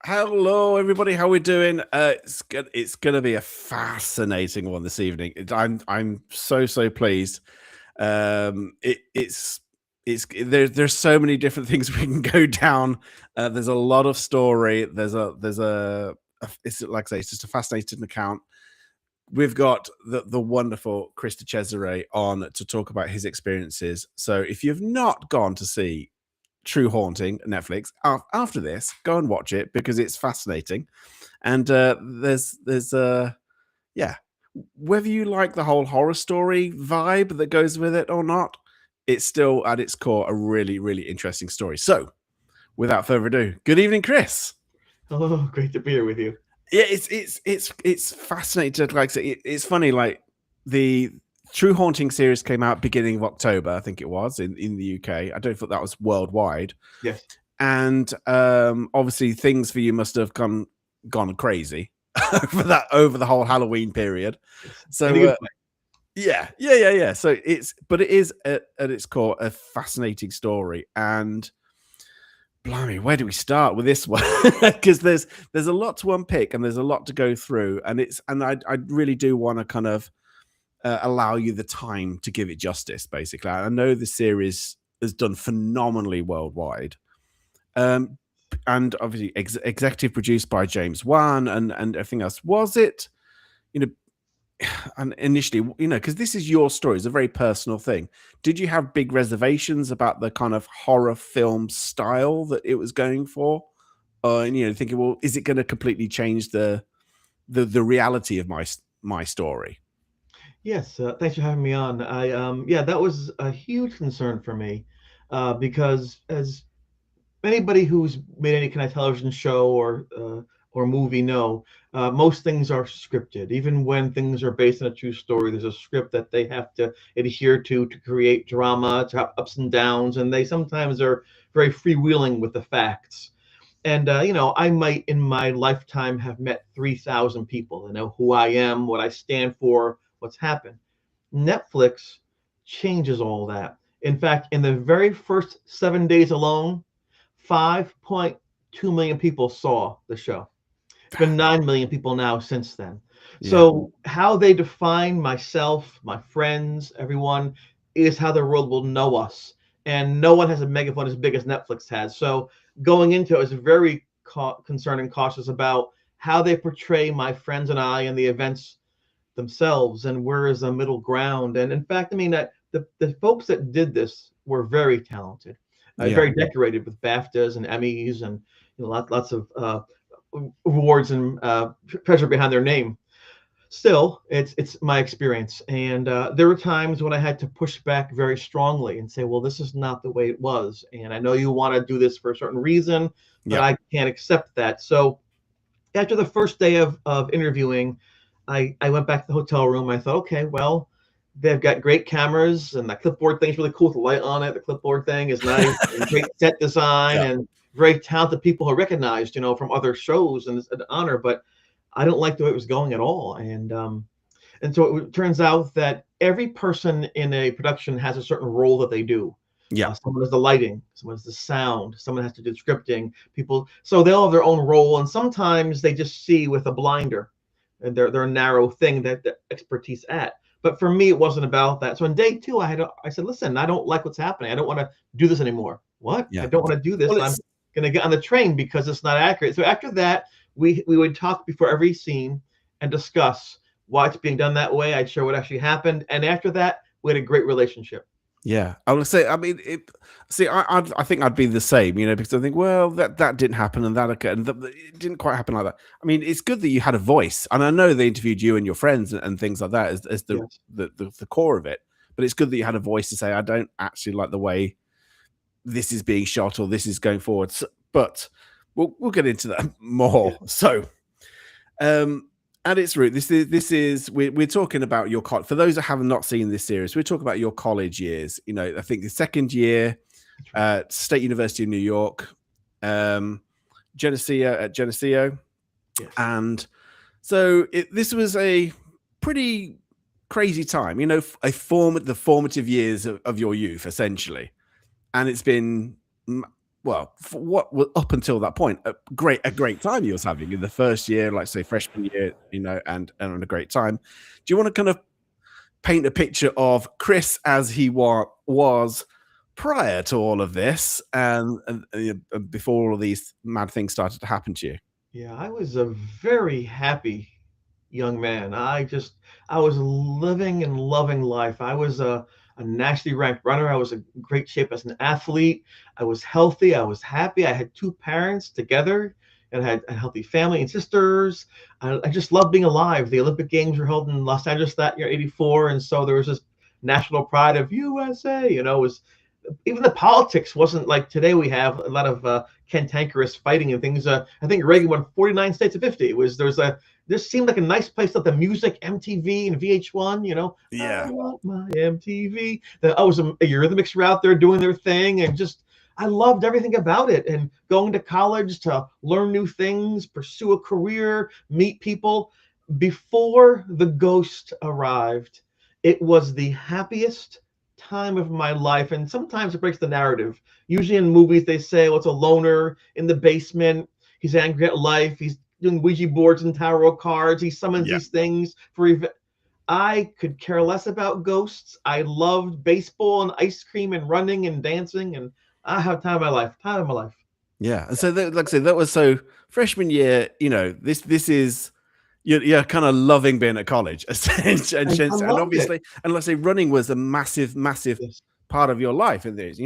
Hello, everybody. How we doing? It's gonna be a fascinating one this evening. I'm so pleased. There's so many different things we can go down. There's a lot of story. It's like I say, it's just a fascinating account. We've got the wonderful Chris DiCesare on to talk about his experiences. So if you've not gone to see True Haunting Netflix, after this, go and watch it because it's fascinating. And yeah, whether you like the whole horror story vibe that goes with it or not, it's still at its core a really interesting story. So without further ado, good evening, Chris. Hello, great to be here with you. Yeah, it's fascinating. Like, it's funny. Like, the True Haunting series came out beginning of October, I think it was in the UK. I don't think that was worldwide. Yes. And obviously things for you must have gone crazy over the whole Halloween period. So yeah. So it is at its core a fascinating story. And blimey, where do we start with this one? Because there's a lot to unpick and there's a lot to go through, and I really do want to kind of allow you the time to give it justice. Basically, I know the series has done phenomenally worldwide, and obviously executive produced by James Wan and everything else. Was it, you know, and initially, because this is your story, it's a very personal thing. Did you have big reservations about the kind of horror film style that it was going for? And thinking, well, is it going to completely change the reality of my story? Yes, thanks for having me on. Yeah, that was a huge concern for me because as anybody who's made any kind of television show or movie know, most things are scripted. Even when things are based on a true story, there's a script that they have to adhere to create drama, to have ups and downs, and they sometimes are very freewheeling with the facts. And I might in my lifetime have met 3,000 people. They know who I am, what I stand for, what's happened. Netflix changes all that. In fact, in the very first 7 days alone, 5.2 million people saw the show. It's been 9 million people now since then. Yeah. So, how they define myself, my friends, everyone, is how the world will know us. And no one has a megaphone as big as Netflix has. So, going into it, I was very concerned and cautious about how they portray my friends and I and the events themselves, and where is the middle ground. And in fact, I mean, that the folks that did this were very talented, Yeah. very decorated with BAFTAs and Emmys, and lots of awards and treasure behind their name. Still, it's my experience, and there were times when I had to push back very strongly and say, well, this is not the way it was, and I know you want to do this for a certain reason, but Yeah. I can't accept that. So after the first day of interviewing, I went back to the hotel room. I thought, okay, well, they've got great cameras, and the clipboard thing's really cool with the light on it. The clipboard thing is nice, and great set design, Yeah. and very talented people who are recognized, from other shows, and it's an honor. But I don't like the way it was going at all. And so it turns out that every person in a production has a certain role that they do. Yeah. Someone does the lighting, someone does the sound, someone has to do the scripting. People, so they all have their own role, and sometimes they just see with a blinder, and they're a narrow thing that the expertise at. But for me, it wasn't about that. So on day two, I said, listen, I don't like what's happening. I don't want to do this anymore. What? I Yeah. don't want to do this. Well, I'm going to get on the train because it's not accurate. So after that, we would talk before every scene and discuss why it's being done that way. I'd share what actually happened, and after that, we had a great relationship. yeah, I would say. I mean, I think I'd be the same, because I think, well, that didn't happen, and that occurred, and it didn't quite happen like that. I mean, it's good that you had a voice, and I know they interviewed you and your friends and things like that as Yes. the core of it. But it's good that you had a voice to say, I don't actually like the way this is being shot or this is going forward. So, but we'll get into that more. Yeah. So, at its root, we're talking about your college. For those that have not seen this series, we're talking about your college years. I think the second year at State University of New York, Geneseo, Yes. and so this was a pretty crazy time. The formative years of your youth, essentially, and it's been well, for what was up until that point, a great time you was having in the first year, like say freshman year, and a great time. Do you want to kind of paint a picture of Chris as he was prior to all of this, and before all of these mad things started to happen to you? Yeah, I was a very happy young man. I was living and loving life. I was a nationally ranked runner. I was in great shape as an athlete. I was healthy. I was happy. I had two parents together and I had a healthy family and sisters. I just loved being alive. The Olympic Games were held in Los Angeles that year, '84. And so there was this national pride of USA, it was even the politics wasn't like today. We have a lot of cantankerous fighting and things. I think Reagan won 49 states of 50. This seemed like a nice place. Like the music, MTV and VH1. Yeah. I want my MTV. Some Eurythmics were out there doing their thing, and just I loved everything about it. And going to college to learn new things, pursue a career, meet people. Before the ghost arrived, it was the happiest time of my life. And sometimes it breaks the narrative. Usually in movies they say, it's a loner in the basement, he's angry at life, he's doing Ouija boards and tarot cards, he summons these things for I could care less about ghosts. I loved baseball and ice cream and running and dancing, and I have time of my life. Yeah. And so like I said, that was so freshman year, this is you're kind of loving being at college, and loved it. obviously, and let's say running was a massive Yes. part of your life in this,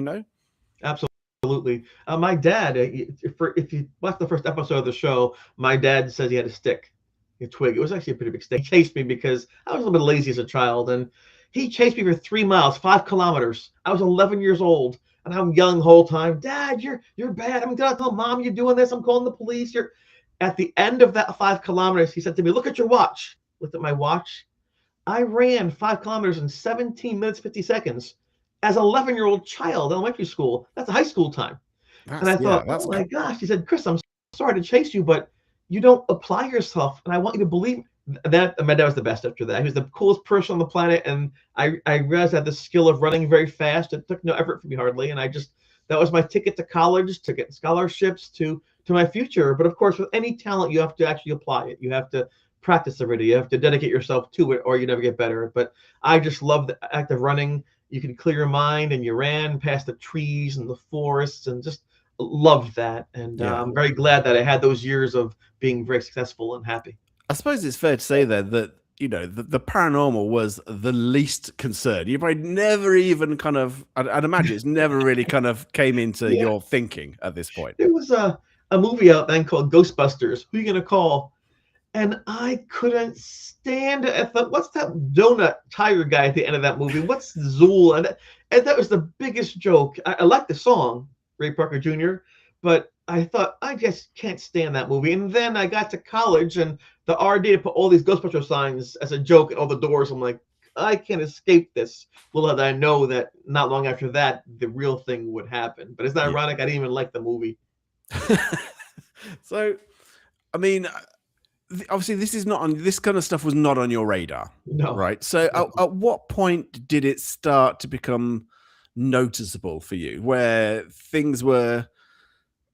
Absolutely. My dad, if you watch the first episode of the show, my dad says he had a stick, a twig. It was actually a pretty big stick. He chased me because I was a little bit lazy as a child, and he chased me for 3 miles, 5 kilometers. I was 11 years old, and I'm young the whole time. Dad, you're bad. I'm gonna tell Mom you're doing this. I'm calling the police. You're. At the end of that 5 kilometers, he said to me, "Look at your watch." Looked at my watch. I ran 5 kilometers in 17 minutes, 50 seconds as an 11-year-old child in elementary school. That's a high school time. And I thought, oh my gosh. He said, "Chris, I'm sorry to chase you, but you don't apply yourself. And I want you to believe that." My dad was the best after that. He was the coolest person on the planet. And I realized I had the skill of running very fast. It took no effort for me hardly. And that was my ticket to college, to get scholarships, to my future. But of course, with any talent, you have to actually apply it. You have to practice every day. You have to dedicate yourself to it, or you never get better. But I just love the act of running. You can clear your mind, and you ran past the trees and the forests, and just loved that. And I'm very glad that I had those years of being very successful and happy. I suppose it's fair to say then that the paranormal was the least concern. You probably never even kind of, I'd imagine it's never really kind of came into your thinking at this point. There was a movie out then called Ghostbusters. Who are you gonna call? And I couldn't stand it. I thought, what's that donut tiger guy at the end of that movie? What's Zool? And that was the biggest joke. I like the song, Ray Parker Jr., but I thought, I just can't stand that movie. And then I got to college, and the RD put all these Ghostbuster signs as a joke at all the doors. I'm like, I can't escape this. Little did I know that not long after that, the real thing would happen. But it's not ironic. I didn't even like the movie. So, I mean, obviously this kind of stuff was not on your radar. No. Right. So at what point did it start to become noticeable for you, where things were,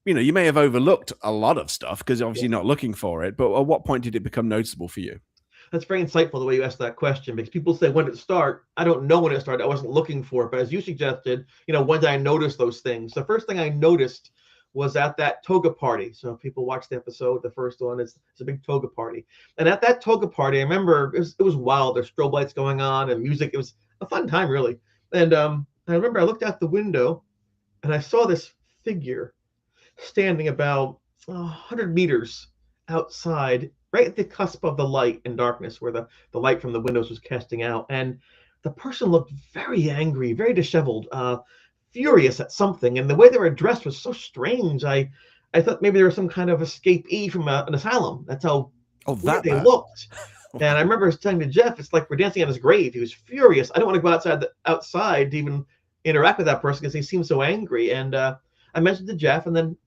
you may have overlooked a lot of stuff because obviously not looking for it, but at what point did it become noticeable for you? That's very insightful the way you asked that question, because people say, when did it start? I don't know when it started. I wasn't looking for it. But as you suggested, when did I notice those things? The first thing I noticed was at that toga party. So if people watch the episode, the first one, it's a big toga party. And at that toga party, I remember it was wild. There's strobe lights going on and music. It was a fun time, really. And I remember I looked out the window and I saw this figure standing about 100 meters outside, right at the cusp of the light and darkness, where the light from the windows was casting out. And the person looked very angry, very disheveled, furious at something. And the way they were dressed was so strange. I thought maybe they were some kind of escapee from an asylum. That's how weird they looked. And I remember telling to Jeff, it's like we're dancing on his grave. He was furious. I don't want to go outside to even interact with that person because he seemed so angry. And I mentioned to Jeff, and then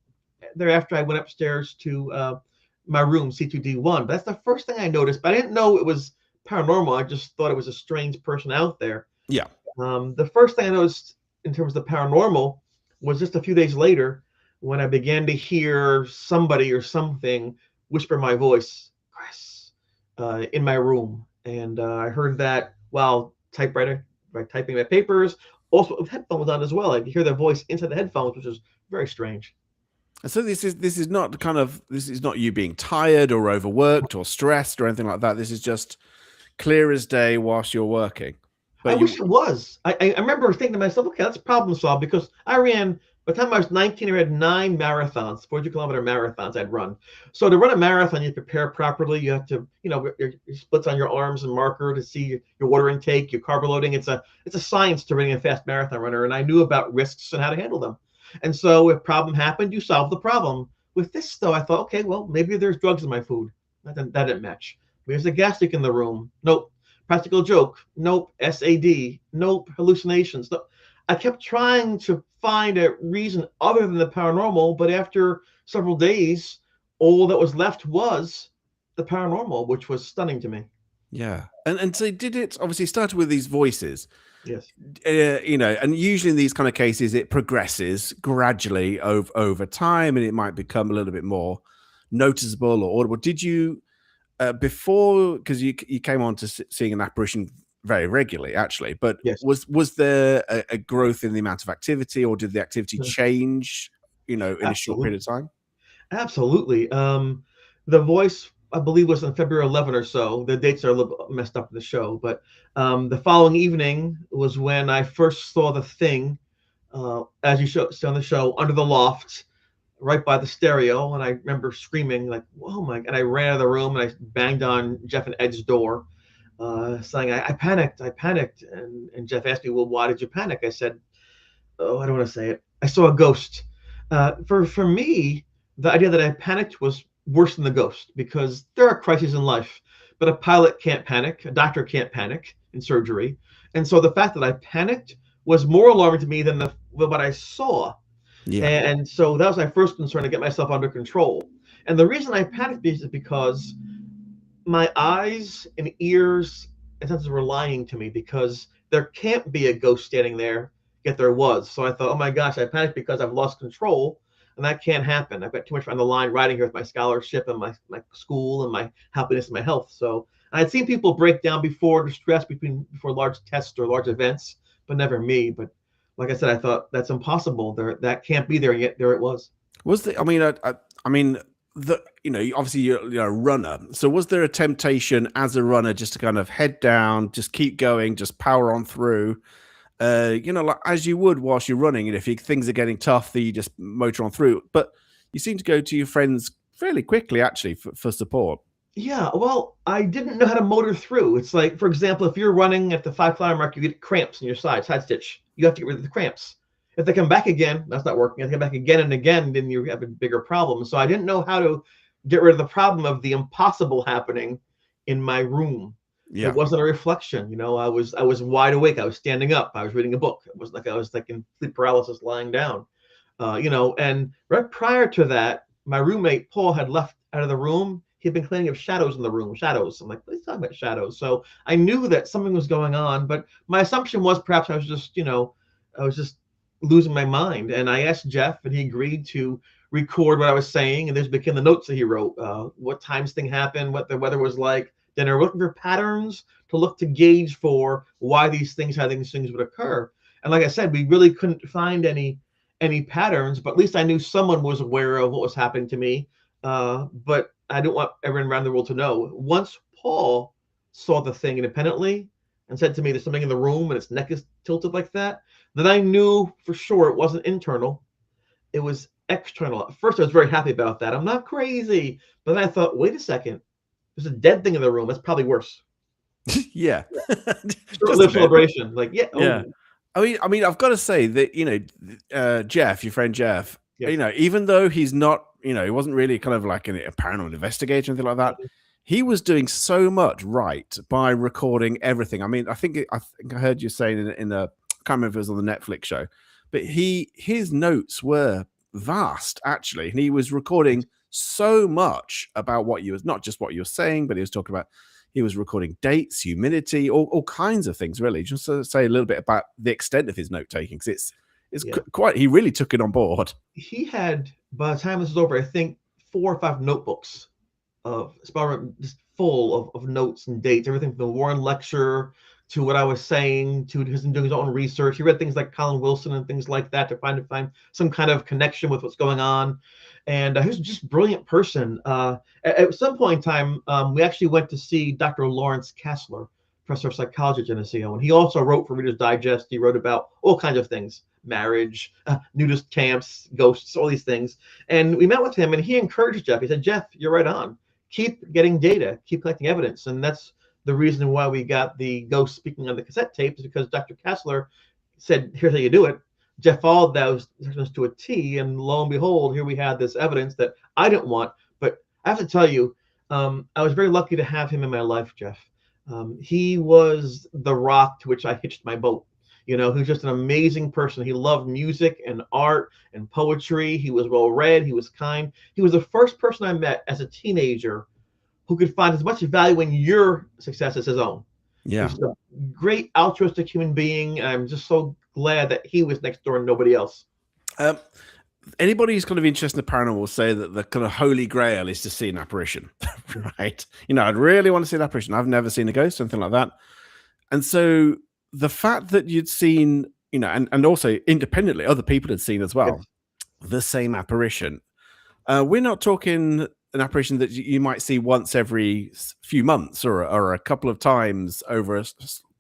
thereafter I went upstairs to my room, C2D1. But that's the first thing I noticed. But I didn't know it was paranormal. I just thought it was a strange person out there. Yeah. The first thing I noticed in terms of the paranormal was just a few days later, when I began to hear somebody or something whisper my voice, Chris, in my room. And I heard that while by typing my papers, also with headphones on as well. I could hear their voice inside the headphones, which was very strange. So this is not you being tired or overworked or stressed or anything like that. This is just clear as day whilst you're working. I But wish you, it was. I remember thinking to myself, okay, that's problem solved because by the time I was 19, I had 9 marathons, 40-kilometer marathons I'd run. So to run a marathon, you prepare properly. You have to, your splits on your arms and marker to see your water intake, your carb loading. It's a science to running a fast marathon runner. And I knew about risks and how to handle them. And so if problem happened, you solve the problem. With this, though, I thought, okay, well, maybe there's drugs in my food. That didn't match. There's a gas leak in the room. Nope. Practical joke. Nope. SAD. Nope. Hallucinations. Nope. I kept trying to find a reason other than the paranormal, but after several days, all that was left was the paranormal, which was stunning to me. yeah, and so did it obviously started with these voices, Yes. and usually in these kind of cases it progresses gradually over time, and it might become a little bit more noticeable or audible. Did you before, because you came on to seeing an apparition very regularly actually, but Yes. was there a growth in the amount of activity, or did the activity change in a short period Absolutely. of time? Absolutely. The voice, I believe, was on February 11 or so. The dates are a little messed up in the show, but the following evening was when I first saw the thing, as you see on the show, under the loft, right by the stereo. And I remember screaming like, "Oh my!" And I ran out of the room and I banged on Jeff and Ed's door, saying, "I panicked! I panicked!" And Jeff asked me, "Well, why did you panic?" I said, "Oh, I don't want to say it. I saw a ghost." For me, the idea that I panicked was worse than the ghost because there are crises in life, but a pilot can't panic, a doctor can't panic in surgery, and so the fact that I panicked was more alarming to me than what I saw. Yeah. And so that was my first concern, to get myself under control. And the reason I panicked is because my eyes and ears and senses were lying to me, because there can't be a ghost standing there, yet there was. So I thought, oh my gosh, I panicked because I've lost control, and that can't happen. I've got too much on the line riding here with my scholarship and my school and my happiness and my health. So I'd seen people break down before to stress before large tests or large events, but never me. But like I said, I thought that's impossible. That can't be there, yet there it was. Was the? I mean, the obviously you're a runner. So was there a temptation as a runner just to kind of head down, just keep going, just power on through? Like as you would whilst you're running, and if things are getting tough, that you just motor on through. But you seem to go to your friends fairly quickly, actually, for support. Yeah, well, I didn't know how to motor through. It's like, for example, if you're running at the 5 kilometer mark, you get cramps in your side stitch. You have to get rid of the cramps. If they come back again, that's not working. If they come back again and again, then you have a bigger problem. So I didn't know how to get rid of the problem of the impossible happening in my room. It Yeah, wasn't a reflection. I was wide awake. I was standing up. I was reading a book. It was like I was like in sleep paralysis, lying down. And right prior to that, my roommate Paul had left out of the room. He'd been complaining of shadows in the room. Shadows. I'm like, what are you talking about, shadows? So I knew that something was going on, but my assumption was perhaps I was just losing my mind. And I asked Jeff, and he agreed to record what I was saying. And there's became the notes that he wrote, what times thing happened, what the weather was like. Then I were looking for patterns to look to gauge for why how these things would occur. And like I said, we really couldn't find any patterns, but at least I knew someone was aware of what was happening to me. But I didn't want everyone around the world to know. Once Paul saw the thing independently and said to me, "There's something in the room and its neck is tilted like that," then I knew for sure it wasn't internal. It was external. At first, I was very happy about that. I'm not crazy. But then I thought, wait a second, there's a dead thing in the room. That's probably worse. yeah, just a Short-lived bit. celebration. Like, yeah, Yeah. oh, I've got to say that Jeff, your friend Jeff, yes. even though he's not, he wasn't really kind of like a paranormal investigator or anything like that. He was doing so much right by recording everything. I mean, I think I heard you saying in a, I can't remember if it was on the Netflix show, but his notes were vast actually, and he was recording so much about what you was not just what you were saying, but he was talking about. He was recording dates, humidity, all kinds of things, really. Just to say a little bit about the extent of his note taking, because it's Yeah. quite. He really took it on board. He had, by the time this was over, I think 4 or 5 notebooks of just full of notes and dates, everything from the Warren lecture to what I was saying to his doing his own research. He read things like Colin Wilson and things like that to find some kind of connection with what's going on. And he was just a brilliant person. At some point in time, we actually went to see Dr. Lawrence Kassler, professor of psychology at Geneseo, and he also wrote for Reader's Digest. He wrote about all kinds of things: marriage, nudist camps, ghosts, all these things. And we met with him, and he encouraged Jeff. He said, "Jeff, you're right on. Keep getting data, keep collecting evidence." And that's the reason why we got the ghost speaking on the cassette tapes, because Dr. Kassler said, "Here's how you do it." Jeff followed those instructions to a T, and lo and behold, here we had this evidence that I didn't want. But I have to tell you, I was very lucky to have him in my life, Jeff. He was the rock to which I hitched my boat. He was just an amazing person. He loved music and art and poetry. He was well read. He was kind. He was the first person I met as a teenager who could find as much value in your success as his own. Yeah. He's a great altruistic human being. I'm just so glad that he was next door and nobody else. Anybody who's kind of interested in the paranormal will say that the kind of holy grail is to see an apparition, right? I'd really want to see an apparition. I've never seen a ghost, anything like that. And so the fact that you'd seen, and also independently, other people had seen as well, the same apparition. We're not talking an apparition that you might see once every few months or a couple of times over a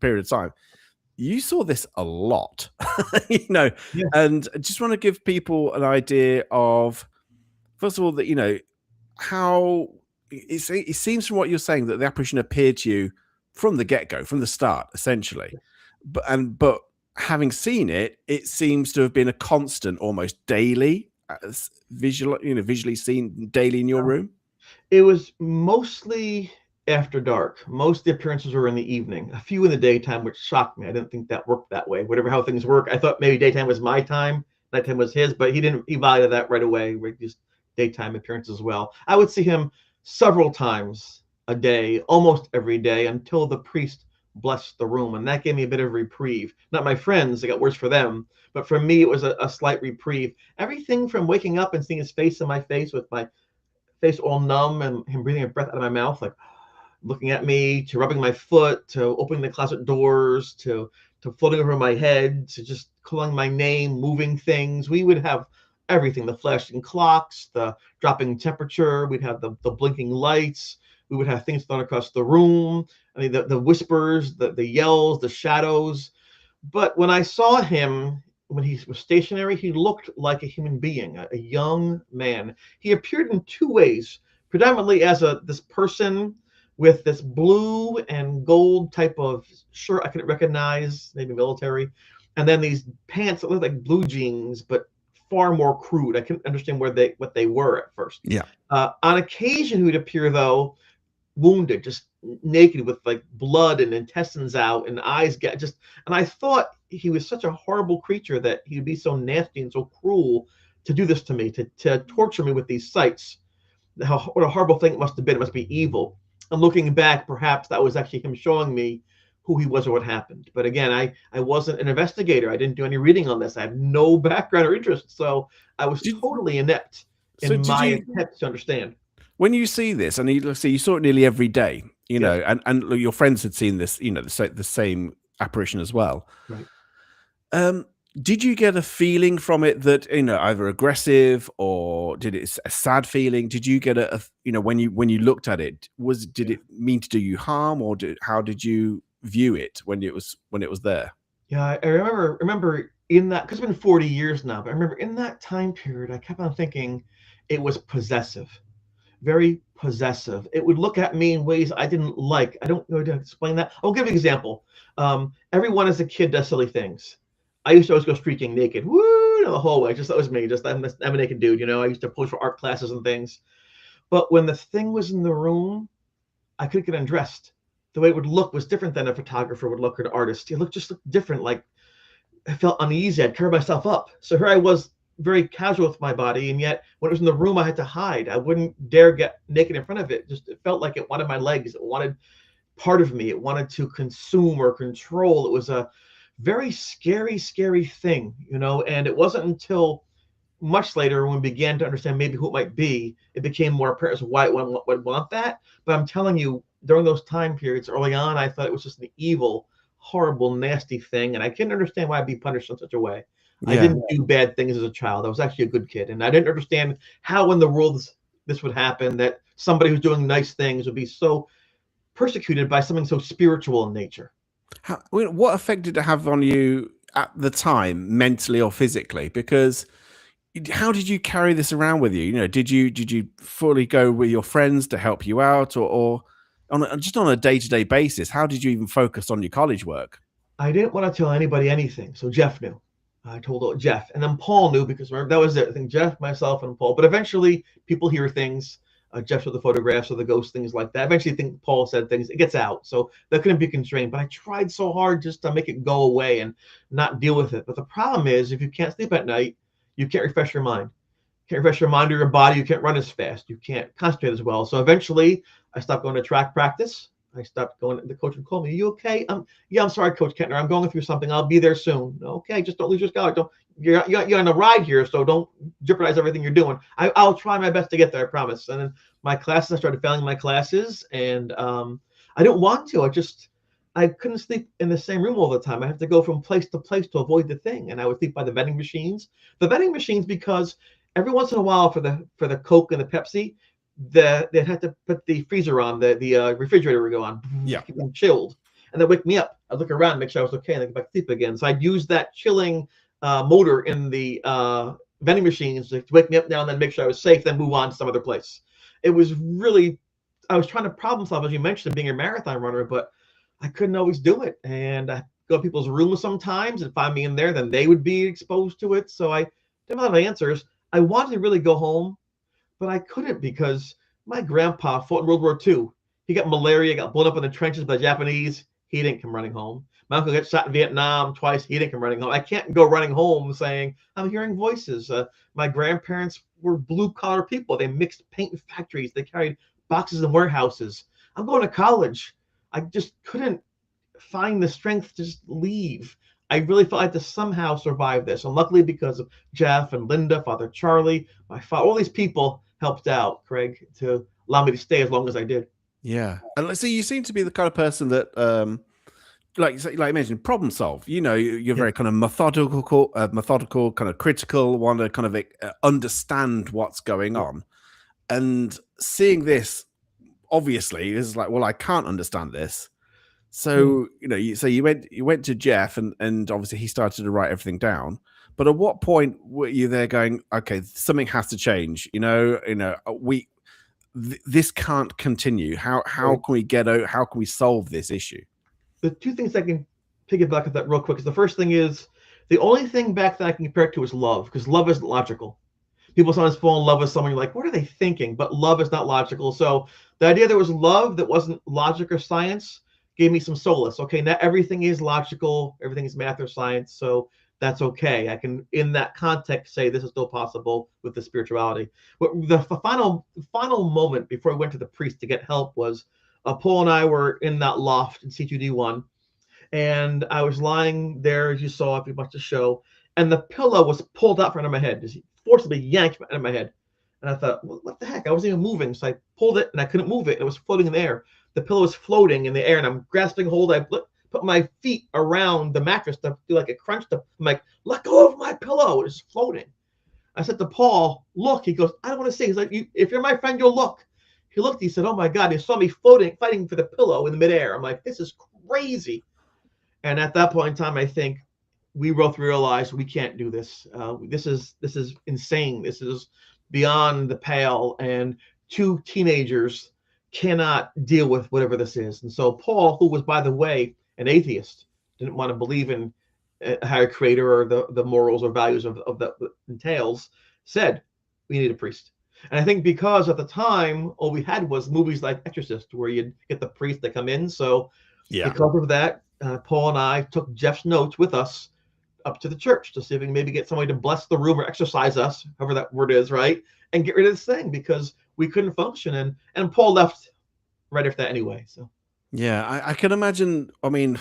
period of time. You saw this a lot, and I just want to give people an idea of, first of all, that, how it seems from what you're saying that the apparition appeared to you from the get-go, from the start, essentially. But having seen it, it seems to have been a constant, almost daily, visually seen daily in your room. It was mostly after dark. Most of the appearances were in the evening, a few in the daytime, which shocked me. I didn't think that worked that way. How things work, I thought maybe daytime was my time, nighttime was his, but he validated that right away. Just daytime appearances as well. I would see him several times a day, almost every day, until the priest blessed the room, and that gave me a bit of reprieve. Not my friends, it got worse for them, but for me it was a slight reprieve. Everything from waking up and seeing his face in my face with my face all numb and him breathing a breath out of my mouth, like looking at me, to rubbing my foot, to opening the closet doors, to floating over my head, to just calling my name, moving things. We would have everything: the flashing clocks, the dropping temperature. We'd have the blinking lights. We would have things thrown across the room. I mean, the whispers, the yells, the shadows. But when I saw him, when he was stationary, he looked like a human being, a young man. He appeared in 2 ways, predominantly as this person with this blue and gold type of shirt I couldn't recognize, maybe military, and then these pants that looked like blue jeans, but far more crude. I couldn't understand what they were at first. Yeah. On occasion, he would appear, though, wounded, just naked, with like blood and intestines out and eyes and I thought he was such a horrible creature, that he'd be so nasty and so cruel to do this to me, to torture me with these sights. What a horrible thing it must have been. It must be evil. And looking back, perhaps that was actually him showing me who he was or what happened. But again, I wasn't an investigator. I didn't do any reading on this. I had no background or interest, so I was totally inept in my attempts to understand. When you see this, and you saw it nearly every day, know, and your friends had seen this, the same apparition as well. Right. Did you get a feeling from it that, either aggressive, or did it a sad feeling? Did you get when you looked at it, did it mean to do you harm, or how did you view it when it was there? Yeah, I remember in that, because it's been 40 years now, but I remember in that time period, I kept on thinking it was possessive. Very possessive. It would look at me in ways I didn't like. I don't know how to explain that. I'll give you an example. Everyone as a kid does silly things. I used to always go streaking naked, woo, in the hallway. That was me. I'm a naked dude, I used to pose for art classes and things. But when the thing was in the room, I couldn't get undressed. The way it would look was different than a photographer would look, or an artist. It just looked different. Like I felt uneasy. I'd cover myself up. So here I was, very casual with my body, and yet when it was in the room, I had to hide. I wouldn't dare get naked in front of it. It felt like it wanted my legs. It wanted part of me. It wanted to consume or control. It was very scary, scary thing, you know. And it wasn't until much later when we began to understand maybe who it might be, it became more apparent as why one would want that. But I'm telling you, during those time periods early on, I thought it was just an evil, horrible, nasty thing, and I couldn't understand why I'd be punished in such a way. I Yeah. didn't do bad things as a child. I was actually a good kid, and I didn't understand how in the world this would happen, that somebody who's doing nice things would be so persecuted by something so spiritual in nature. What effect did it have on you at the time, mentally or physically? Because how did you carry this around with you? You know, did you fully go with your friends to help you out, or just on a day-to-day basis? How did you even focus on your college work? I didn't want to tell anybody anything, so Jeff knew. I told Jeff, and then Paul knew, because remember, that was it. I think Jeff, myself, and Paul. But eventually, people hear things. Jeff showed the photographs of the ghost, things like that. Eventually, I think Paul said things. It gets out, so that couldn't be constrained. But I tried so hard just to make it go away and not deal with it. But the problem is, if you can't sleep at night, you can't refresh your mind. You can't refresh your mind or your body. You can't run as fast. You can't concentrate as well. So eventually, I stopped going to track practice. I stopped going. The coach would call me. Are you okay? Yeah, I'm sorry, Coach Kentner. I'm going through something. I'll be there soon. Okay, just don't lose your scholarship. Don't. You're on a ride here, so don't jeopardize everything you're doing. I'll try my best to get there. I promise. And then my classes, I started failing my classes, and I didn't want to. I couldn't sleep in the same room all the time. I had to go from place to place to avoid the thing, and I would sleep by the vending machines. The vending machines, because every once in a while for the Coke and the Pepsi, they had to put the freezer on, the refrigerator would go on, Yeah. keep them chilled, and they'd wake me up. I'd look around, make sure I was okay, and then go back to sleep again. So I'd use that chilling motor in the vending machines to wake me up now and then, make sure I was safe, then move on to some other place. It was really, I was trying to problem solve, as you mentioned, being a marathon runner, but I couldn't always do it. And I go to people's rooms sometimes and find me in there, then they would be exposed to it. So I didn't have answers. I wanted to really go home, but I couldn't, because my grandpa fought in World War II. He got malaria, got blown up in the trenches by the Japanese. He didn't come running home. My uncle got shot in Vietnam twice. He didn't come running home. I can't go running home saying, I'm hearing voices. My grandparents were blue collar people. They mixed paint in factories. They carried boxes in warehouses. I'm going to college. I just couldn't find the strength to just leave. I really felt I had to somehow survive this. And luckily, because of Jeff and Linda, Father Charlie, my father, all these people helped out, Craig, to allow me to stay as long as I did. Yeah. And let's see, you seem to be the kind of person that, like I mentioned, problem solve. You know, you're very kind of methodical, kind of critical, want to kind of understand what's going on. And seeing this, obviously, is like, well, I can't understand this. So you went to Jeff, and obviously he started to write everything down. But at what point were you there going, okay, something has to change? This can't continue. How can we get out? How can we solve this issue? The two things I can piggyback at that real quick is, the first thing is, the only thing back that I can compare it to is love, because love isn't logical. People sometimes fall in love with someone, you're like, what are they thinking? But love is not logical. So the idea there was love that wasn't logic or science gave me some solace. Okay, not everything is logical, everything is math or science, so that's okay. I can, in that context, say this is still possible with the spirituality. But the final moment before I went to the priest to get help was, Paul and I were in that loft in C2D1, and I was lying there, as you saw if you watched the show, and the pillow was pulled out from under my head, just forcibly yanked out of my head. And I thought, what the heck? I wasn't even moving, so I pulled it, and I couldn't move it. And it was floating in the air. The pillow was floating in the air, and I'm grasping hold. I put my feet around the mattress to do like a crunch. I'm like, let go of my pillow. It's floating. I said to Paul, look. He goes, I don't want to see. He's like, if you're my friend, you'll look. He looked. He said, oh my God. He saw me floating, fighting for the pillow in the midair. I'm like, this is crazy. And at that point in time, I think we both realized we can't do this. This is insane. This is beyond the pale, and two teenagers cannot deal with whatever this is. And so Paul, who was, by the way, an atheist, didn't want to believe in a higher creator or the morals or values of that entails, said, we need a priest. And I think because at the time, all we had was movies like Exorcist, where you'd get the priest to come in. So because of that, Paul and I took Jeff's notes with us up to the church to see if we can maybe get somebody to bless the room or exorcise us, however that word is, right? And get rid of this thing, because we couldn't function. And Paul left right after that anyway. So yeah, I can imagine. I mean,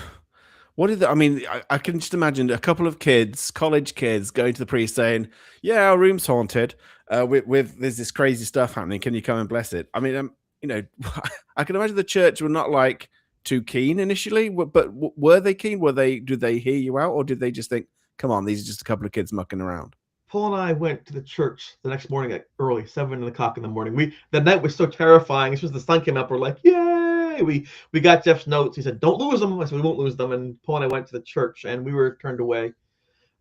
What did I mean? I can just imagine a couple of kids, college kids, going to the priest saying, "Yeah, our room's haunted. With there's this crazy stuff happening. Can you come and bless it?" I mean, you know, I can imagine the church were not like too keen initially, but were they keen? Did they hear you out, or did they just think, "Come on, these are just a couple of kids mucking around"? Paul and I went to the church the next morning at early, 7 o'clock in the morning. The night was so terrifying. As soon as the sun came up, we're like, "Yay!" We got Jeff's notes. He said, "Don't lose them." I said, "We won't lose them." And Paul and I went to the church, and we were turned away.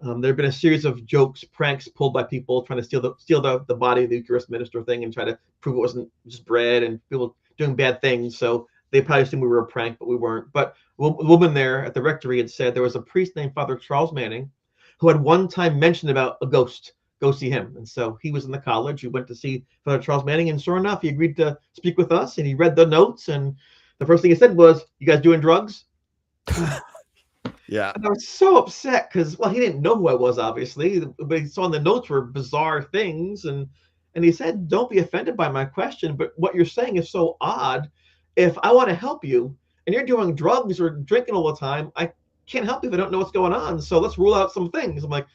There have been a series of jokes, pranks pulled by people trying to steal the body of the Eucharist minister thing and try to prove it wasn't just bread, and people doing bad things. So they probably assumed we were a prank, but we weren't. But a woman there at the rectory had said there was a priest named Father Charles Manning who had one time mentioned about a ghost. Go see him. And so he was in the college. We went to see Father Charles Manning, and sure enough, he agreed to speak with us, and he read the notes. And the first thing he said was, "You guys doing drugs?" Yeah. And I was so upset because, well, he didn't know who I was, obviously, but he saw in the notes were bizarre things. And he said, "Don't be offended by my question, but what you're saying is so odd. If I want to help you and you're doing drugs or drinking all the time, I can't help you if I don't know what's going on. So let's rule out some things." I'm like,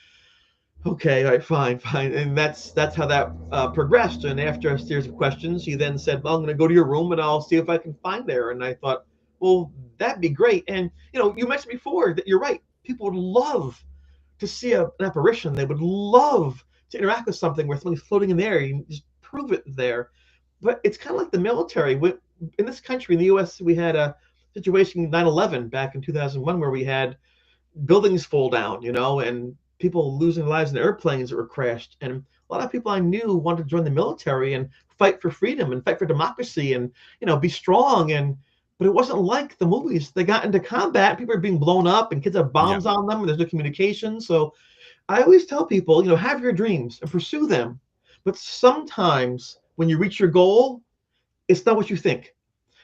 "Okay, all right, fine." And that's how that progressed. And after a series of questions, he then said, "Well, I'm going to go to your room and I'll see if I can find there." And I thought, well, that'd be great. And you mentioned before that you're right. People would love to see an apparition. They would love to interact with something where something's floating in the air. You can just prove it there. But it's kind of like the military. In this country, in the U.S., we had a situation 9/11 back in 2001 where we had buildings fall down, and people losing lives in airplanes that were crashed. And a lot of people I knew wanted to join the military and fight for freedom and fight for democracy and, be strong. But it wasn't like the movies. They got into combat, people are being blown up and kids have bombs on them and there's no communication. So I always tell people, have your dreams and pursue them. But sometimes when you reach your goal, it's not what you think.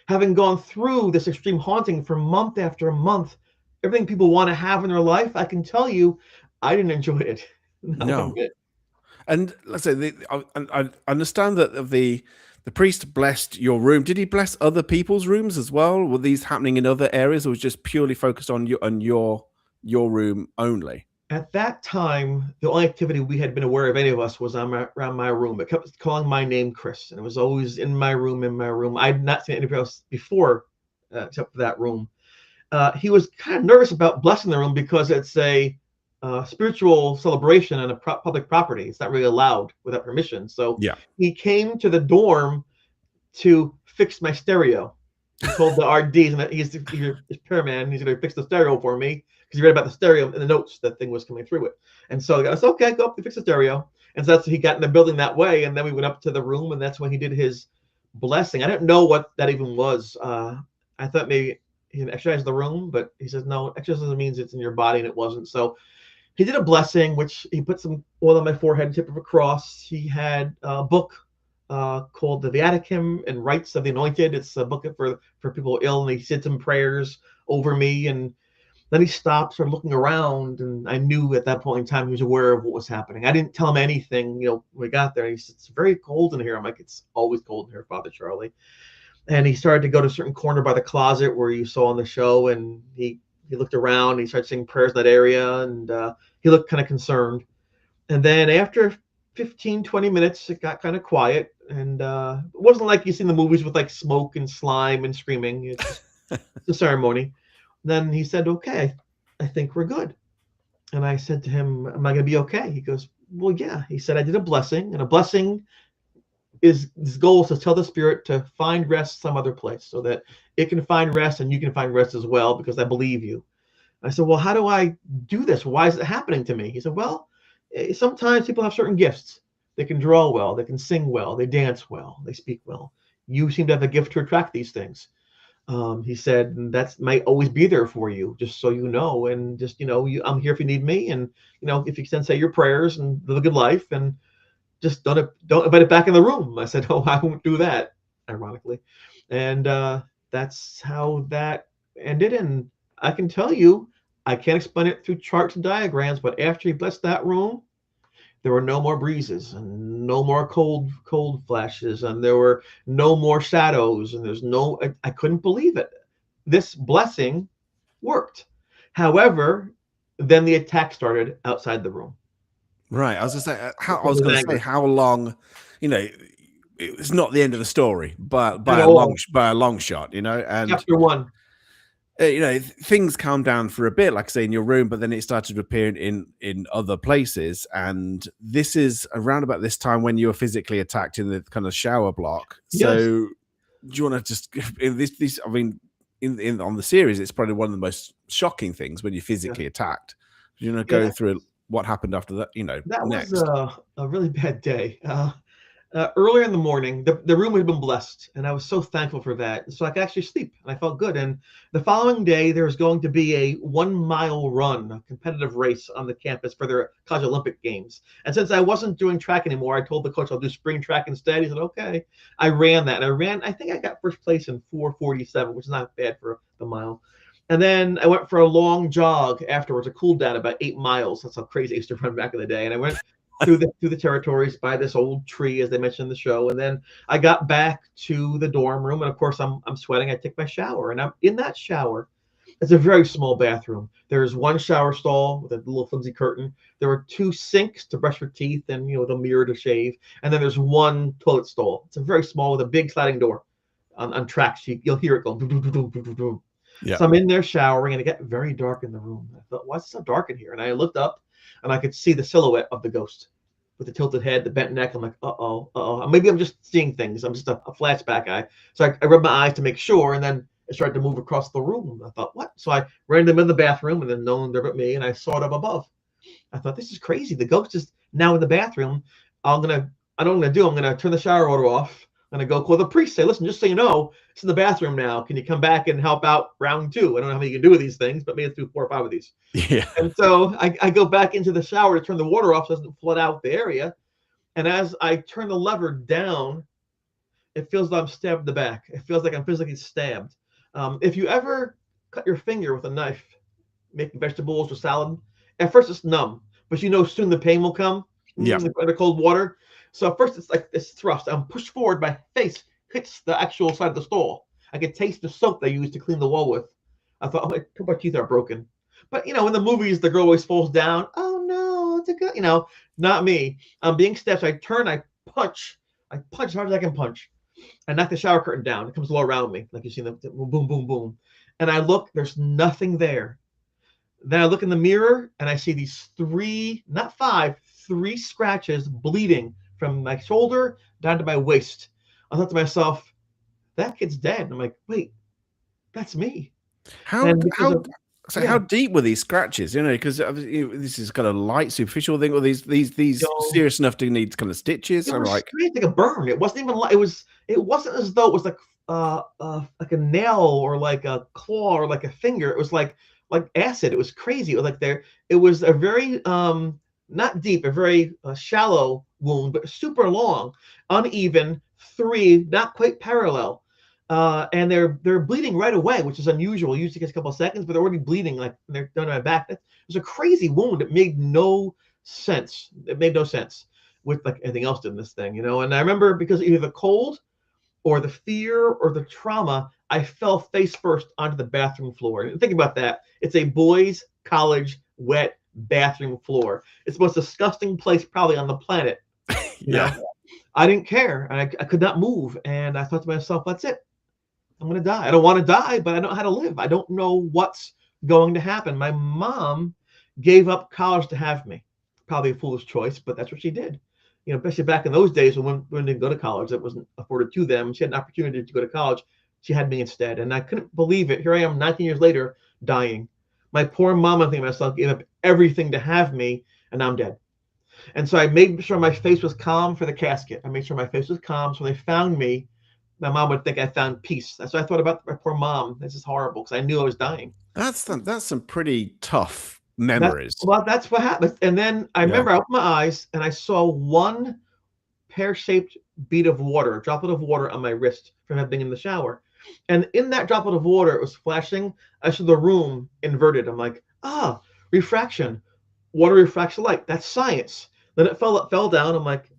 Having gone through this extreme haunting for month after month, everything people want to have in their life, I can tell you, I didn't enjoy it. Not one No. bit. And let's say I understand that the priest blessed your room. Did he bless other people's rooms as well? Were these happening in other areas, or was just purely focused on your room only? At that time, the only activity we had been aware of, any of us, was around my room. It kept calling my name, Chris, and it was always in my room, in my room. I'd not seen anybody else before, except for that room. He was kind of nervous about blessing the room because it's a spiritual celebration on a public property. It's not really allowed without permission. So Yeah. he came to the dorm to fix my stereo. He told the RDs, and he's pairman, he's going to fix the stereo for me because he read about the stereo in the notes that thing was coming through it. And so I said, "Okay, go up and fix the stereo." And so he got in the building that way. And then we went up to the room, and that's when he did his blessing. I didn't know what that even was. I thought maybe he exercised the room, but he says, "No, exorcism means it's in your body," and it wasn't. So he did a blessing, which he put some oil on my forehead, tip of a cross. He had a book called The Viaticum and Rites of the Anointed. It's a book for people ill, and he said some prayers over me. And then he stopped, started looking around, and I knew at that point in time he was aware of what was happening. I didn't tell him anything, when we got there. He said, "It's very cold in here." I'm like, "It's always cold in here, Father Charlie." And he started to go to a certain corner by the closet where you saw on the show, and he looked around, and he started saying prayers in that area, and he looked kind of concerned. And then after 15, 20 minutes, it got kind of quiet, and it wasn't like you see in the movies with like smoke and slime and screaming. It's just a ceremony. Then he said, "Okay, I think we're good." And I said to him, "Am I going to be okay?" He goes, "Well, yeah." He said, "I did a blessing, and a blessing is his goal is to tell the spirit to find rest some other place so that it can find rest and you can find rest as well, because I believe you." I said, "Well, how do I do this? Why is it happening to me?" He said, "Well, sometimes people have certain gifts. They can draw well, they can sing well, they dance well, they speak well. You seem to have a gift to attract these things." He said, "And that might always be there for you, just so you know. And just, I'm here if you need me. And, if you can say your prayers and live a good life, and just don't invite it back in the room." I said, "Oh, I won't do that," ironically. And that's how that ended. And I can tell you, I can't explain it through charts and diagrams, but after he blessed that room, there were no more breezes and no more cold flashes, and there were no more shadows, and I couldn't believe it. This blessing worked. However, then the attack started outside the room. Right. I was gonna say I From was his gonna say anger. how long, you know, it's not the end of the story, but At all. by a long shot, and Chapter one. things calmed down for a bit, like I say, in your room, but then it started to appear in other places. And this is around about this time when you were physically attacked in the kind of shower block. Yes. So do you want to just in this? I mean, in on the series, it's probably one of the most shocking things when you're Yeah. physically attacked. Do you want to Yeah, go through what happened after that? that was Next. a really bad day. Earlier in the morning, the room had been blessed, and I was so thankful for that. So I could actually sleep, and I felt good. And the following day, there was going to be a 1 mile run, a competitive race on the campus for their college Olympic games. And since I wasn't doing track anymore, I told the coach I'll do spring track instead. He said, okay. I ran that, and I think I got first place in 4:47, which is not bad for the mile. And then I went for a long jog afterwards, a cool down about 8 miles. That's how crazy I used to run back in the day. And I went through the territories by this old tree, as they mentioned in the show. And then I got back to the dorm room, and of course I'm sweating. I take my shower, and I'm in that shower. It's a very small bathroom. There's one shower stall with a little flimsy curtain. There were two sinks to brush your teeth and the mirror to shave. And then there's one toilet stall. It's a very small with a big sliding door on tracks. You'll hear it going. Doo, doo, doo, doo, doo, doo. Yeah. So I'm in there showering, and it got very dark in the room. I thought, why is it so dark in here? And I looked up, and I could see the silhouette of the ghost with the tilted head, the bent neck. I'm like, uh-oh. Maybe I'm just seeing things. I'm just a flashback guy. So I rubbed my eyes to make sure, and then it started to move across the room. I thought, what? So I ran them in the bathroom, and then no one there but me, and I saw it up above. I thought, this is crazy. The ghost is now in the bathroom. I know what I'm gonna do. I'm gonna turn the shower water off. I'm gonna go call the priest. Say, listen, just so you know, it's in the bathroom now. Can you come back and help out round two? I don't know how many you can do with these things, but maybe do 4 or 5 of these. Yeah. And so I go back into the shower to turn the water off so it doesn't flood out the area. And as I turn the lever down, it feels like I'm stabbed in the back. It feels like I'm physically stabbed. If you ever cut your finger with a knife, making vegetables or salad, at first it's numb, but soon the pain will come. Yeah. The cold water. So at first it's like this thrust. I'm pushed forward. My face hits the actual side of the stall. I could taste the soap they used to clean the wall with. I thought, oh, my teeth are broken. But in the movies, the girl always falls down. Oh no, it's a good. Not me. I'm being stabbed. So I turn. I punch. I punch as hard as I can punch. I knock the shower curtain down. It comes all around me, like you see the boom, boom, boom. And I look. There's nothing there. Then I look in the mirror and I see these 3, not 5, 3 scratches bleeding from my shoulder down to my waist. I thought to myself, that kid's dead. And I'm like, wait, that's me. How And because how of, so yeah, how deep were these scratches? Because this is kind of light, superficial thing, or these so serious enough to need kind of stitches, it or was like straight like a burn. It wasn't even like it wasn't as though it was like a nail or like a claw or like a finger. It was like acid. It was crazy. It was like it was a very not deep, a very shallow wound, but super long, uneven, 3 not quite parallel. And they're bleeding right away, which is unusual. Usually takes a couple of seconds, but they're already bleeding like they're down my back. It was a crazy wound. It made no sense. It made no sense with like anything else in this thing. And I remember because either the cold or the fear or the trauma, I fell face first onto the bathroom floor. And think about that. It's a boys' college wet bathroom floor. It's the most disgusting place probably on the planet. yeah. I didn't care. And I could not move. And I thought to myself, that's it. I'm going to die. I don't want to die, but I don't know how to live. I don't know what's going to happen. My mom gave up college to have me. Probably a foolish choice, but that's what she did. Especially back in those days when women didn't go to college, that wasn't afforded to them. She had an opportunity to go to college. She had me instead. And I couldn't believe it. Here I am 19 years later, dying. My poor mom, I think myself, gave up everything to have me, and I'm dead. And so I made sure my face was calm for the casket. I made sure my face was calm. So when they found me, my mom would think I found peace. That's what I thought about my poor mom. This is horrible because I knew I was dying. That's some pretty tough memories. That's what happened. And then I remember I opened my eyes and I saw one pear-shaped bead of water, a droplet of water on my wrist from having been in the shower. And in that droplet of water, it was flashing. I saw the room inverted. I'm like, refraction. Water refracts light. That's science. Then it fell down. I'm like,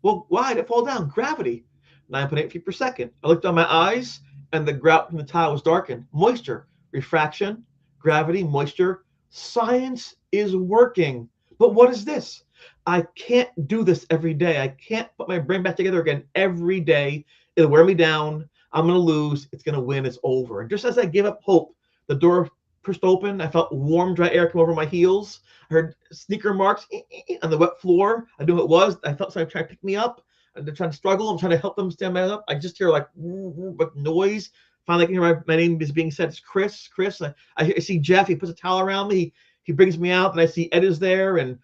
well, why did it fall down? Gravity. 9.8 feet per second. I looked on my eyes, and the grout from the tile was darkened. Moisture, refraction, gravity, moisture. Science is working. But what is this? I can't do this every day. I can't put my brain back together again every day. It'll wear me down. I'm going to lose. It's going to win. It's over. And just as I gave up hope, the door pushed open. I felt warm, dry air come over my heels. I heard sneaker marks on the wet floor. I knew who it was. I felt someone trying to pick me up. They're trying to struggle. I'm trying to help them stand back up. I just hear like noise. Finally, I can hear my name is being said. It's Chris. Chris. I see Jeff. He puts a towel around me. He brings me out, and I see Ed is there, and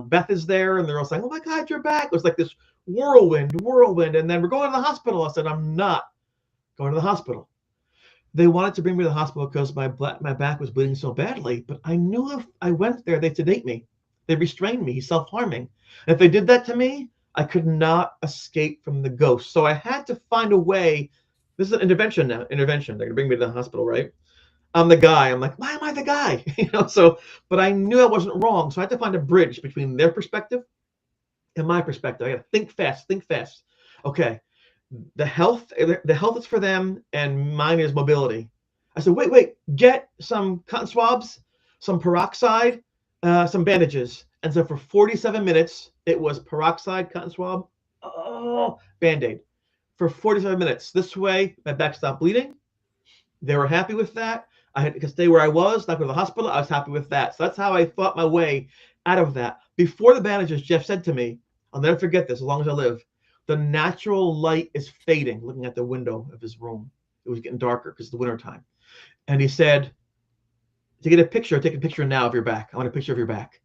Beth is there, and they're all saying, "Oh my God, you're back!" It was like this whirlwind, and then we're going to the hospital. I said, "I'm not going to the hospital." They wanted to bring me to the hospital because my back was bleeding so badly, but I knew if I went there, they'd sedate me, they'd restrain me. He's self-harming. And if they did that to me, I could not escape from the ghost. So I had to find a way. This is an intervention now. Intervention. They're gonna bring me to the hospital, right? I'm the guy. I'm like, why am I the guy? So, but I knew I wasn't wrong. So I had to find a bridge between their perspective and my perspective. I got to think fast, think fast. Okay. The health is for them and mine is mobility. I said, wait, get some cotton swabs, some peroxide, some bandages. And so for 47 minutes, it was peroxide, cotton swab, Band-Aid for 47 minutes. This way, my back stopped bleeding. They were happy with that. I had to stay where I was, not go to the hospital. I was happy with that. So that's how I fought my way out of that. Before the bandages, Jeff said to me, I'll never forget this as long as I live, the natural light is fading, looking at the window of his room. It was getting darker because it's the winter time. And he said, to get a picture, take a picture now of your back. I want a picture of your back.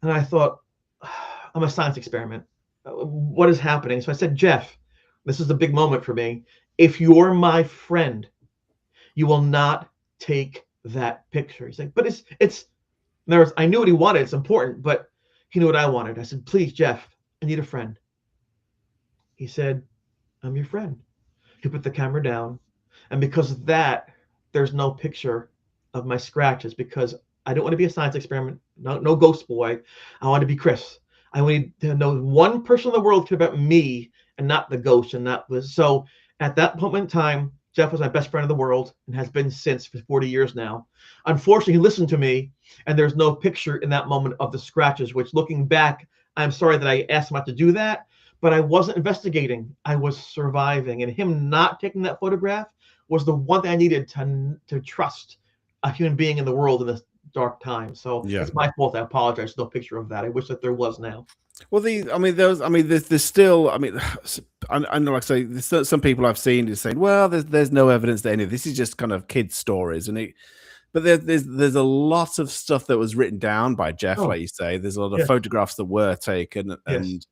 And I thought, I'm a science experiment. What is happening? So I said, Jeff, this is a big moment for me. If you're my friend, you will not take that picture. He's like, but I knew what he wanted. It's important, but he knew what I wanted. I said, please, Jeff, I need a friend. He said, I'm your friend. He put the camera down. And because of that, there's no picture of my scratches because I don't want to be a science experiment. No ghost boy. I want to be Chris. I wanted to know one person in the world cared about me and not the ghost. And that was so at that moment in time, Jeff was my best friend in the world and has been since for 40 years now. Unfortunately, he listened to me and there's no picture in that moment of the scratches, which looking back, I'm sorry that I asked him not to do that, but I wasn't investigating. I was surviving, and him not taking that photograph was the one thing I needed to trust a human being in the world in this dark time. So It's my fault. I apologize. There's no picture of that. I wish that there was now. Well, there's still, I know, like I say, there's some people I've seen is saying, well, there's no evidence that any of this is just kind of kids' stories, but there's a lot of stuff that was written down by Jeff, like you say. There's a lot of photographs that were taken, and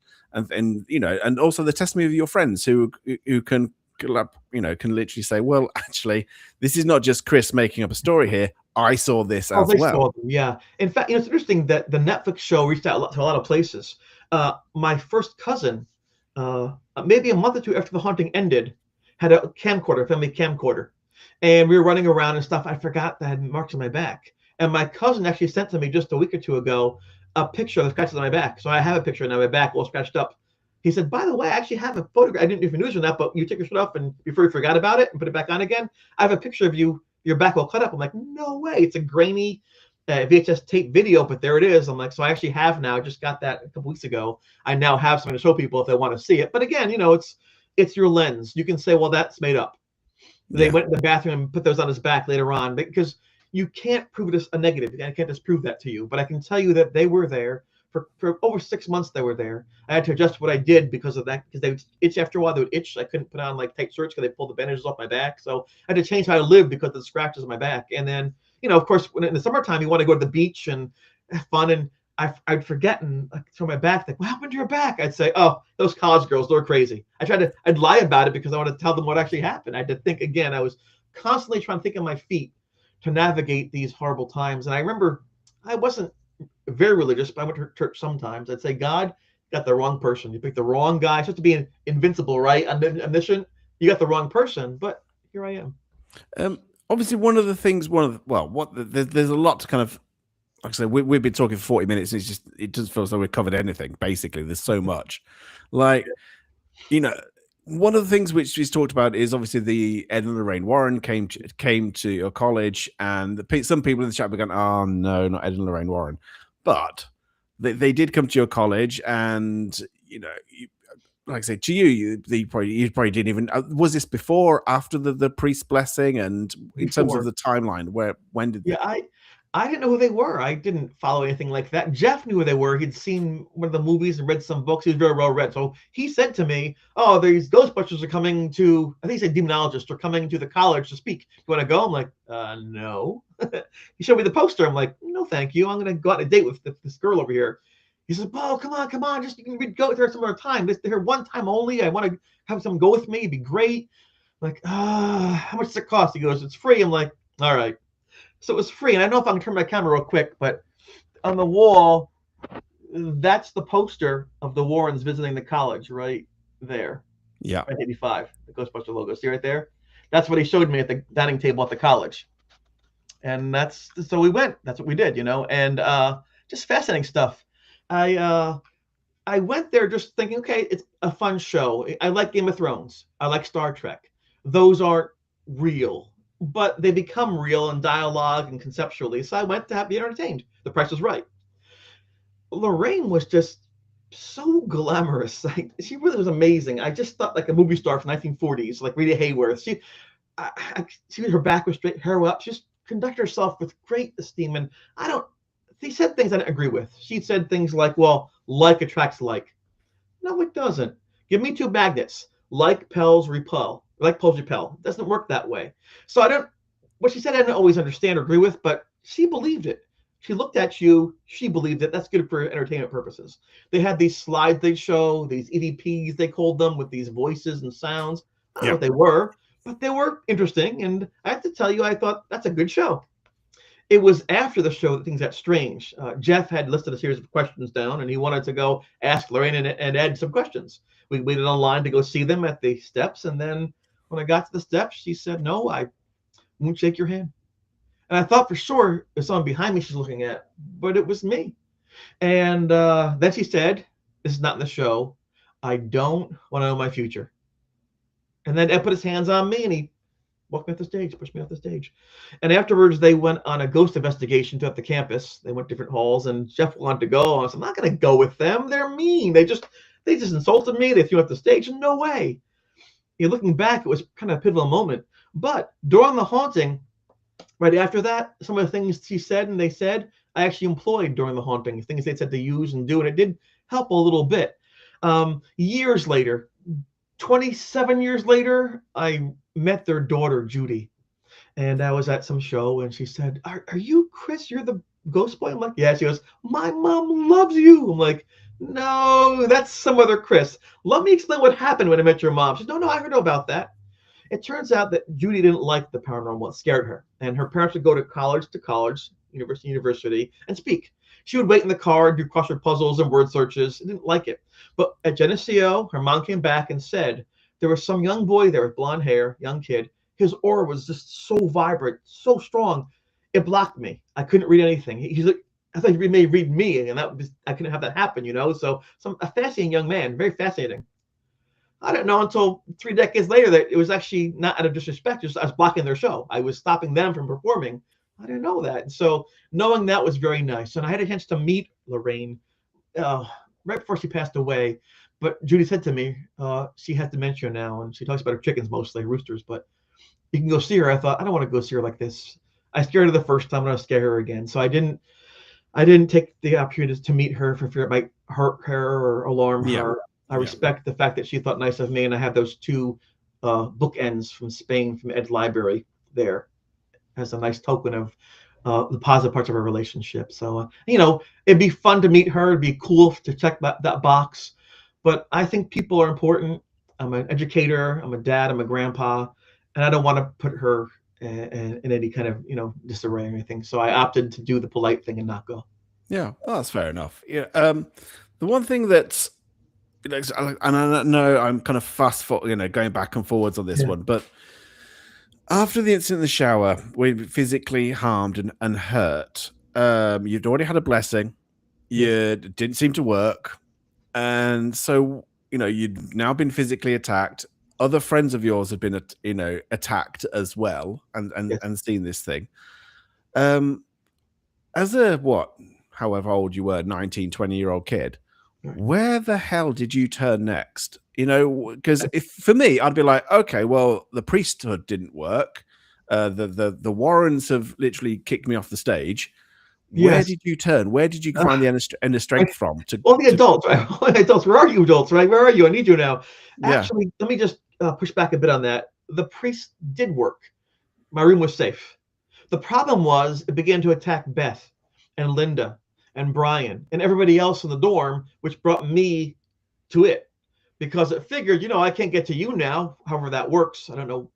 and also the testimony of your friends who can literally say, well, actually, this is not just Chris making up a story here. I saw this as well. Saw them, yeah. In fact, it's interesting that the Netflix show reached out to a lot of places. My first cousin, maybe a month or two after The Haunting ended, had a camcorder, family camcorder. And we were running around and stuff. I forgot that I had marks on my back. And my cousin actually sent to me just a week or two ago a picture of the scratches on my back. So I have a picture on my back all scratched up. He said, by the way, I actually have a photograph. I didn't know if you knew this or not, but you take your shirt off and before you forgot about it and put it back on again, I have a picture of you, your back all cut up. I'm like, no way. It's a grainy VHS tape video, but there it is. I'm like, so I actually have now, just got that a couple weeks ago. I now have something to show people if they want to see it. But again, it's your lens. You can say, well, that's made up. They went in the bathroom and put those on his back later on because you can't prove it as a negative. I can't disprove that to you, but I can tell you that they were there for over 6 months. They were there. I had to adjust what I did because of that, because they would itch after a while. They would itch. I couldn't put on like tight shirts because they pulled the bandages off my back. So I had to change how I lived because of the scratches on my back. And then, of course, when in the summertime, you want to go to the beach and have fun. And I'd forget and throw my back. Like, what happened to your back? I'd say, oh, those college girls, they're crazy. I'd lie about it because I wanted to tell them what actually happened. I had to think again. I was constantly trying to think on my feet to navigate these horrible times. And I remember I wasn't very religious, but I went to church sometimes. I'd say, God, you got the wrong person. You picked the wrong guy. It's supposed to be invincible, right? Omniscient. You got the wrong person, but here I am. Obviously, one of the things, there's a lot to kind of, like I said, we've been talking for 40 minutes. And it doesn't feel as though we've covered anything. Basically, there's so much. Like, one of the things which he's talked about is obviously the Ed and Lorraine Warren came to your college, and some people in the chat were going, "Oh no, not Ed and Lorraine Warren," but they did come to your college, and like I said to you, you probably didn't even. Was this before, or after the priest blessing, and in terms of the timeline, when did? Yeah, I didn't know who they were. I didn't follow anything like that. Jeff knew who they were. He'd seen one of the movies and read some books. He was very well read. So he said to me, "Oh, these Ghostbusters are coming to," I think he said demonologists are coming to the college to speak. You want to go? I'm like, no. He showed me the poster. I'm like, no, thank you. I'm going to go out on a date with this girl over here. He says, "Oh, come on. Just you can go there some other time. This here one time only. I want to have someone go with me. It'd be great." I'm like, how much does it cost? He goes, "It's free." I'm like, all right. So it was free. And I don't know if I can turn my camera real quick, but on the wall, that's the poster of the Warrens visiting the college right there. Yeah. 1985, the Ghostbuster logo. See right there? That's what he showed me at the dining table at the college. And so we went. That's what we did, and just fascinating stuff. I went there just thinking, okay, it's a fun show. I like Game of Thrones. I like Star Trek. Those aren't real, but they become real in dialogue and conceptually. So I went to be entertained. The price was right. Lorraine was just so glamorous. She really was amazing. I just thought like a movie star from 1940s, like Rita Hayworth. Her back was straight, hair up. She just conducted herself with great esteem. And she said things I didn't agree with. She said things like, well, like attracts like. No, it doesn't. Give me two magnets. Like repels repel. Like poles repel. It doesn't work that way. So what she said I didn't always understand or agree with, but she believed it. She looked at you. She believed it. That's good for entertainment purposes. They had these slides they'd show, these EVPs, they called them, with these voices and sounds. I don't know what they were, but they were interesting. And I have to tell you, I thought that's a good show. It was after the show that things got strange. Jeff had listed a series of questions down, and he wanted to go ask Lorraine and Ed some questions. We waited online to go see them at the steps, and then when I got to the steps, she said, "No, I won't shake your hand." And I thought for sure there's someone behind me she's looking at, but it was me. And then she said, "This is not in the show. I don't want to know my future." And then Ed put his hands on me, and he walked me off the stage, pushed me off the stage. And afterwards, they went on a ghost investigation throughout the campus. They went different halls, and Jeff wanted to go. I said, "I'm not going to go with them. They're mean. They just insulted me. They threw me off the stage. No way." Looking back, it was kind of a pivotal moment. But during the haunting, right after that, some of the things she said and they said, I actually employed during the haunting, things they said to use and do, and it did help a little bit. Years later, 27 years later, I met their daughter, Judy. And I was at some show, and she said, are you Chris? You're the ghost boy? I'm like, yeah. She goes, "My mom loves you." I'm like, "No, that's some other Chris. Let me explain what happened when I met your mom." She said, No, I heard about that. It turns out that Judy didn't like the paranormal. It scared her. And her parents would go to college, university, and speak. She would wait in the car and do crossword puzzles and word searches. She didn't like it. But at Geneseo, her mom came back and said, there was some young boy there with blonde hair, young kid. His aura was just so vibrant, so strong. It blocked me. I couldn't read anything. He's like, I thought he may read me, and I couldn't have that happen, So a fascinating young man, very fascinating. I didn't know until 3 decades later that it was actually not out of disrespect. Just I was blocking their show. I was stopping them from performing. I didn't know that. And so knowing that was very nice. And I had a chance to meet Lorraine right before she passed away. But Judy said to me, she has dementia now, and she talks about her chickens mostly, roosters. But you can go see her. I thought, I don't want to go see her like this. I scared her the first time, and I'll scare her again. So I didn't take the opportunity to meet her for fear it might hurt her or alarm her. I respect the fact that she thought nice of me, and I have those two bookends from Spain, from Ed's library there, as a nice token of the positive parts of our relationship. So, it'd be fun to meet her. It'd be cool to check that box. But I think people are important. I'm an educator. I'm a dad. I'm a grandpa. And I don't want to put her in any kind of, disarray or anything. So I opted to do the polite thing and not go. Yeah, well, that's fair enough. Yeah. The one thing that's, and I know I'm kind of fast for going back and forwards on this one, but after the incident in the shower, we physically harmed and hurt. You'd already had a blessing. It didn't seem to work, and so you'd now been physically attacked. other friends of yours have been, attacked as well, and Yes. seen this thing. As a however old you were, 19, 20-year-old kid, Right. where the hell did you turn next? Because if for me, I'd be like, okay, well, the priesthood didn't work. The Warrens have literally kicked me off the stage. Where Yes. did you turn? Where did you find the inner Right. strength from? All the adults, right? All the adults. Where are you, adults? Right? Where are you? I need you now. Yeah, Actually, let me just push back a bit on that. The priest did work. My room was safe. The problem was it began to attack Beth and Linda and Brian and everybody else in the dorm, which brought me to it because it figured, I can't get to you now. However that works, I don't know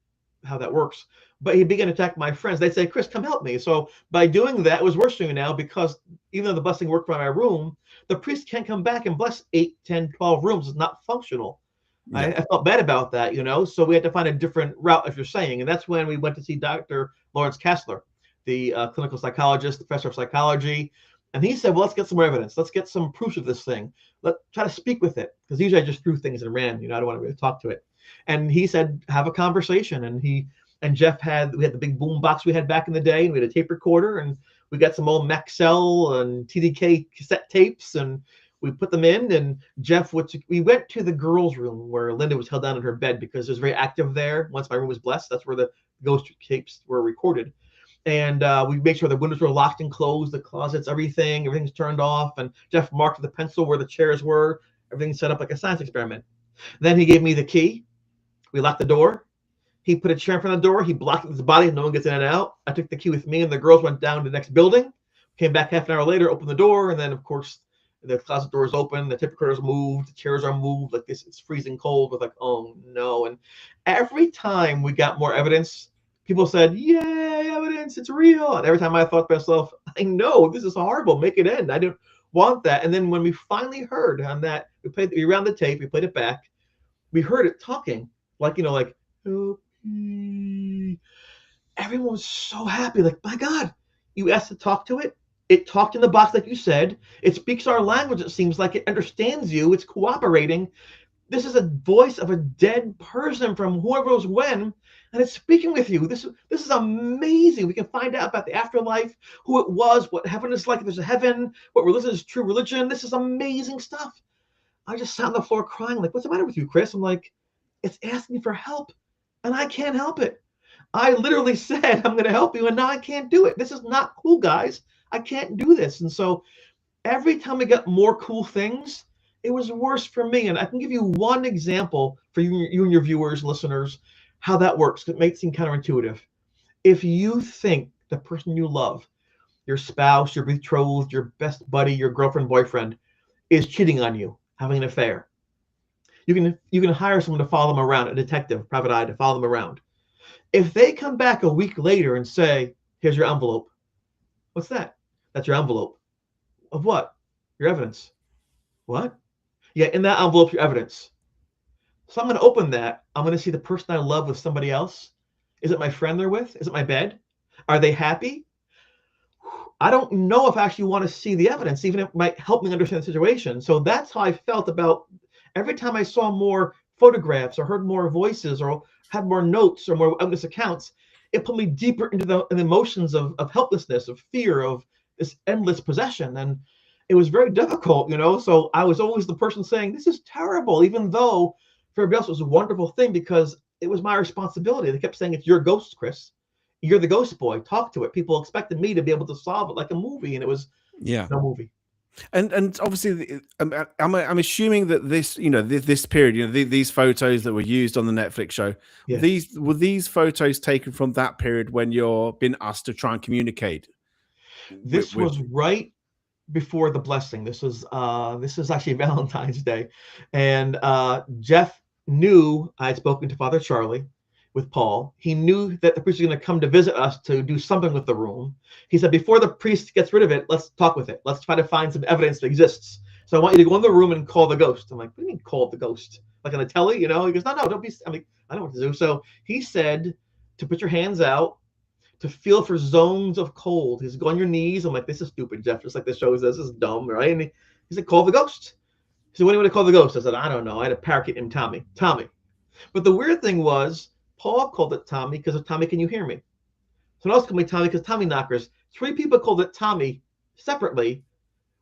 how that works. But he began to attack my friends. They'd say, Chris, come help me. So by doing that, it was worse for me now because even though the blessing worked by my room, the priest can't come back and bless 8, 10, 12 rooms. It's not functional. yeah, I felt bad about that, so we had to find a different route, if you're saying. And that's when we went to see Dr. Lawrence Kastler, the clinical psychologist, professor of psychology. And he said, well, let's get some more evidence. Let's get some proof of this thing. Let's try to speak with it. Because usually I just threw things and ran, I don't want to really talk to it. And he said, have a conversation. And Jeff we had the big boom box we had back in the day, and we had a tape recorder, and we got some old Maxell and TDK cassette tapes, and we put them in. And we went to the girls' room where Linda was held down in her bed because it was very active there. Once my room was blessed, that's where the ghost tapes were recorded. And we made sure the windows were locked and closed, the closets, everything's turned off. And Jeff marked with a pencil where the chairs were, everything's set up like a science experiment. Then he gave me the key. We locked the door. He put a chair in front of the door. He blocked it with his body. No one gets in and out. I took the key with me, and the girls went down to the next building. Came back half an hour later, opened the door, and then, of course, the closet door is open. The tape recorder's moved. The chairs are moved. Like this, it's freezing cold. We're like, oh no! And every time we got more evidence, people said, "Yay, evidence! It's real!" And every time I thought to myself, "I know this is horrible. Make it end. I didn't want that." And then when we finally heard on that, we ran the tape. We played it back. We heard it talking, like "Help me." Everyone was so happy. Like, my God, you asked to talk to it. It talked in the box, like you said. It speaks our language. It seems like it understands you. It's cooperating. This is a voice of a dead person from whoever knows when, and it's speaking with you. This is amazing. We can find out about the afterlife, who it was, what heaven is like, if there's a heaven, what religion is true religion. This is amazing stuff. I just sat on the floor crying, like, what's the matter with you, Chris? I'm like, it's asking for help, and I can't help it. I literally said, I'm going to help you, and now I can't do it. This is not cool, guys. I can't do this. And so every time we got more cool things, it was worse for me. And I can give you one example for you and your viewers, listeners, how that works. It may seem counterintuitive. If you think the person you love, your spouse, your betrothed, your best buddy, your girlfriend, boyfriend, is cheating on you, having an affair, you can hire someone to follow them around, a detective, private eye, to follow them around. If they come back a week later and say, here's your envelope. What's that? That's your envelope. Of what? Your evidence. What? Yeah, in that envelope, your evidence. So I'm going to open that. I'm going to see the person I love with somebody else. Is it my friend they're with? Is it my bed? Are they happy? I don't know if I actually want to see the evidence, even if it might help me understand the situation. So that's how I felt about every time I saw more photographs or heard more voices or had more notes or more witness accounts, it put me deeper into the emotions of helplessness, of fear, of this endless possession. And it was very difficult, So I was always the person saying, this is terrible, even though for everybody else it was a wonderful thing because it was my responsibility. They kept saying, it's your ghost, Chris. You're the ghost boy. Talk to it. People expected me to be able to solve it like a movie, and it was no movie. And obviously, I'm assuming that this, this period, these photos that were used on the Netflix show, Yes. were these photos taken from that period when you're being asked to try and communicate? This was right before the blessing. This is actually Valentine's Day, and Jeff knew I had spoken to Father Charlie with Paul. He knew that the priest was going to come to visit us to do something with the room. He said, before the priest gets rid of it, let's talk with it. Let's try to find some evidence that exists. So I want you to go in the room and call the ghost. I'm like, what do you mean call the ghost? Like on the telly, He goes, no, don't be. I'm like, I don't know what to do. So he said to put your hands out, to feel for zones of cold. He's go on your knees. I'm like, this is stupid, Jeff. Just like the show says, this is dumb, right? And he said, call the ghost. He said, what do you want to call the ghost? I said, I don't know. I had a parakeet named Tommy. Tommy. But the weird thing was, Paul called it Tommy because of Tommy, Can You Hear Me? Someone else called me Tommy because Tommy Knockers. 3 people called it Tommy separately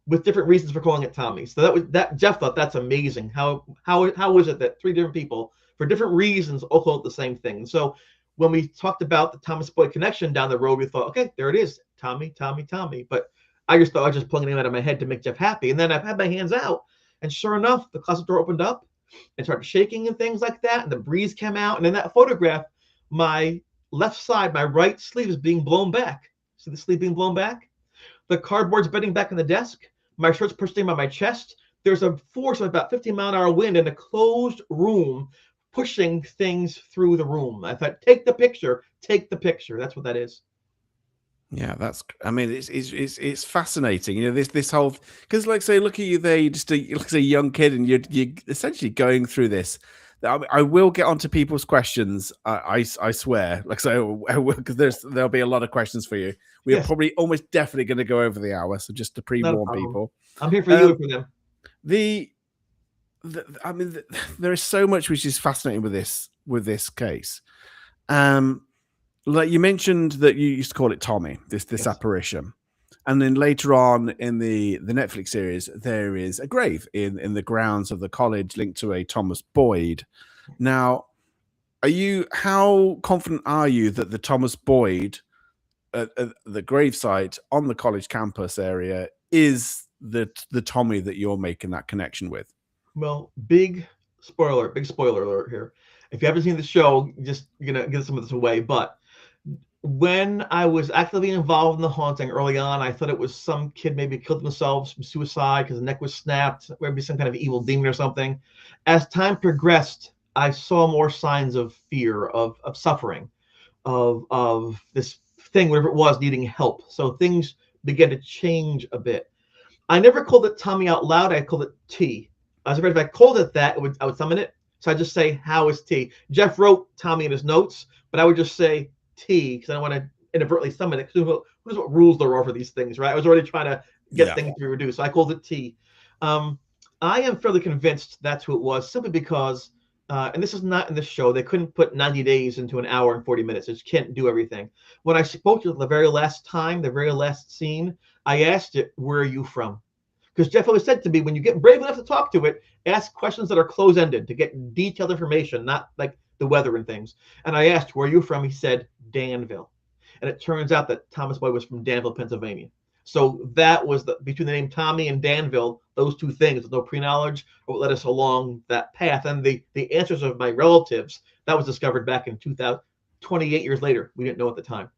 with different reasons for calling it Tommy. So that Jeff thought that's amazing. How is it that 3 different people for different reasons all call it the same thing? So when we talked about the Thomas Boyd connection down the road, we thought, okay, there it is, Tommy, Tommy, Tommy. But I just thought I was just pulling a name out of my head to make Jeff happy. And then I've had my hands out, and sure enough, the closet door opened up and started shaking and things like that, and the breeze came out. And in that photograph, my left side, my right sleeve is being blown back. See the sleeve being blown back? The cardboard's bending back in the desk. My shirt's pushed in by my chest. There's a force of about 15-mile-an-hour wind in a closed room pushing things through the room. I thought, take the picture, take the picture. That's what that is. Yeah, I mean, it's fascinating. You know, this whole, because like say, look at you there, you're just a young kid, and you're essentially going through this. I will get onto people's questions. I swear. Like so, because there'll be a lot of questions for you. We are probably almost definitely going to go over the hour. So just to pre-warn people, I'm here for you and for them. I mean, there is so much which is fascinating with this case. Like you mentioned that you used to call it Tommy, this apparition. And then later on in the Netflix series, there is a grave in the grounds of the college linked to a Thomas Boyd. Now, how confident are you that the Thomas Boyd at the gravesite on the college campus area is the Tommy that you're making that connection with? Well, big spoiler alert here. If you haven't seen the show, just gonna give some of this away. But when I was actively involved in the haunting early on, I thought it was some kid maybe killed themselves from suicide because the neck was snapped, maybe some kind of evil demon or something. As time progressed, I saw more signs of fear, of suffering, of this thing, whatever it was, needing help. So things began to change a bit. I never called it Tommy out loud. I called it T. I was afraid if I called it that, I would summon it. So I just say, how is T? Jeff wrote Tommy in his notes, but I would just say T because I don't want to inadvertently summon it. Who knows what rules there are for these things, right? I was already trying to get things to be reduced. So I called it T. I am fairly convinced that's who it was, simply because, and this is not in the show, they couldn't put 90 days into an hour and 40 minutes. They just can't do everything. When I spoke to it the very last time, the very last scene, I asked it, where are you from? Because Jeff always said to me, when you get brave enough to talk to it, ask questions that are close-ended to get detailed information, not like the weather and things. And I asked, where are you from? He said, Danville. And it turns out that Thomas Boyd was from Danville, Pennsylvania. So that was between the name Tommy and Danville, those two things, with no pre-knowledge, what led us along that path. And the answers of my relatives, that was discovered back in 2000, 28 years later. We didn't know at the time.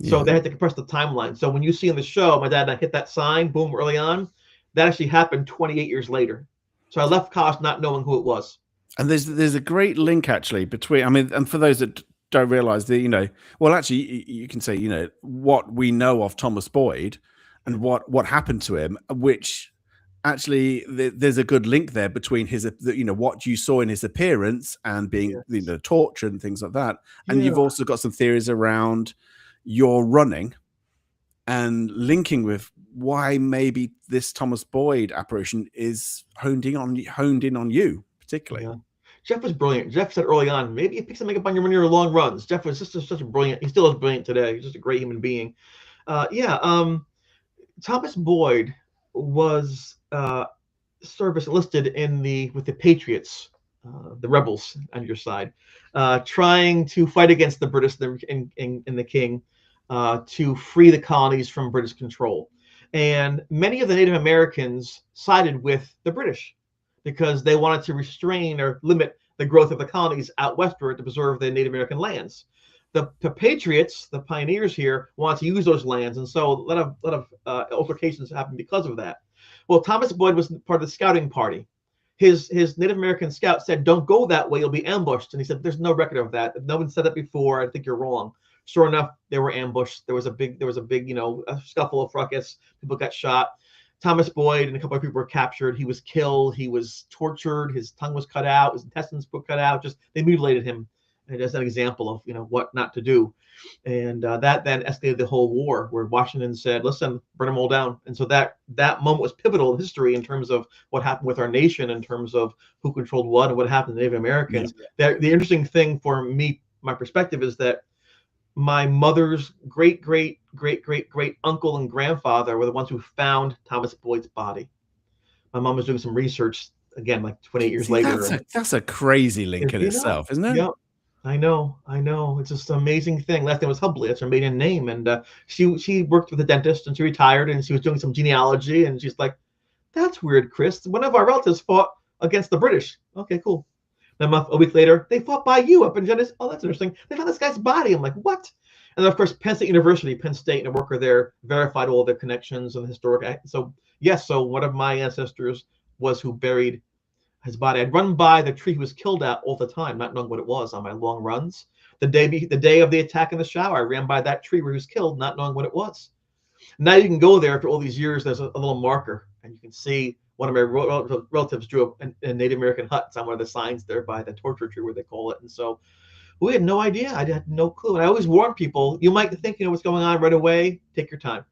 So they had to compress the timeline. So when you see in the show, my dad and I hit that sign, boom, early on, that actually happened 28 years later. So I left college not knowing who it was. And there's a great link actually between, I mean, and for those that don't realize that, you know, well, actually you can say, you know, what we know of Thomas Boyd and what happened to him, which actually there's a good link there between his, you know, what you saw in his appearance and being, you know, tortured and things like that. And you've also got some theories around your running and linking with why maybe this Thomas Boyd apparition is honed in on you particularly. Yeah. Jeff was brilliant. Jeff said early on, maybe you pick some makeup on your long runs. Jeff was just such a brilliant. He still is brilliant today. He's just a great human being. Thomas Boyd was service listed with the Patriots, the rebels on your side, trying to fight against the British and the King to free the colonies from British control. And many of the Native Americans sided with the British because they wanted to restrain or limit the growth of the colonies out westward to preserve the Native American lands. The Patriots, the pioneers here, wanted to use those lands, and so a lot of altercations happened because of that. Well, Thomas Boyd was part of the scouting party. His Native American scout said, "Don't go that way; you'll be ambushed." And he said, "There's no record of that. No one said that before. I think you're wrong." Sure enough, they were ambushed. There was a big, you know, a scuffle, a fracas. People got shot. Thomas Boyd and a couple of people were captured. He was killed. He was tortured. His tongue was cut out. His intestines were cut out. Just they mutilated him and as an example of what not to do. And that then escalated the whole war, where Washington said, "Listen, burn them all down." And so that moment was pivotal in history in terms of what happened with our nation, in terms of who controlled what and what happened to Native Americans. The interesting thing for me, my perspective, is that my mother's great great great great great uncle and grandfather were the ones who found Thomas Boyd's body. My mom was doing some research again, like 28 years See, later. that's a crazy link in You know, itself, isn't it? yeah, I know. It's just an amazing thing. Last name was Hubley. That's her maiden name. And she worked with a dentist, and she retired, and she was doing some genealogy. And she's like, "That's weird, Chris. One of our relatives fought against the British." Okay, cool. Then a week later, they fought by you up in Geneseo. Oh, that's interesting. They found this guy's body. I'm like, what? And then, of course, Penn State University, Penn State, and a worker there verified all their connections and the historic. So yes, so one of my ancestors was who buried his body. I'd run by the tree he was killed at all the time, not knowing what it was on my long runs. The day of the attack in the shower, I ran by that tree where he was killed, not knowing what it was. Now you can go there after all these years. There's a little marker, and you can see one of my relatives drew a Native American hut. It's on one of the signs there by the torture tree, where they call it. And so we had no idea. I had no clue. And I always warn people, you might think you know what's going on right away. Take your time,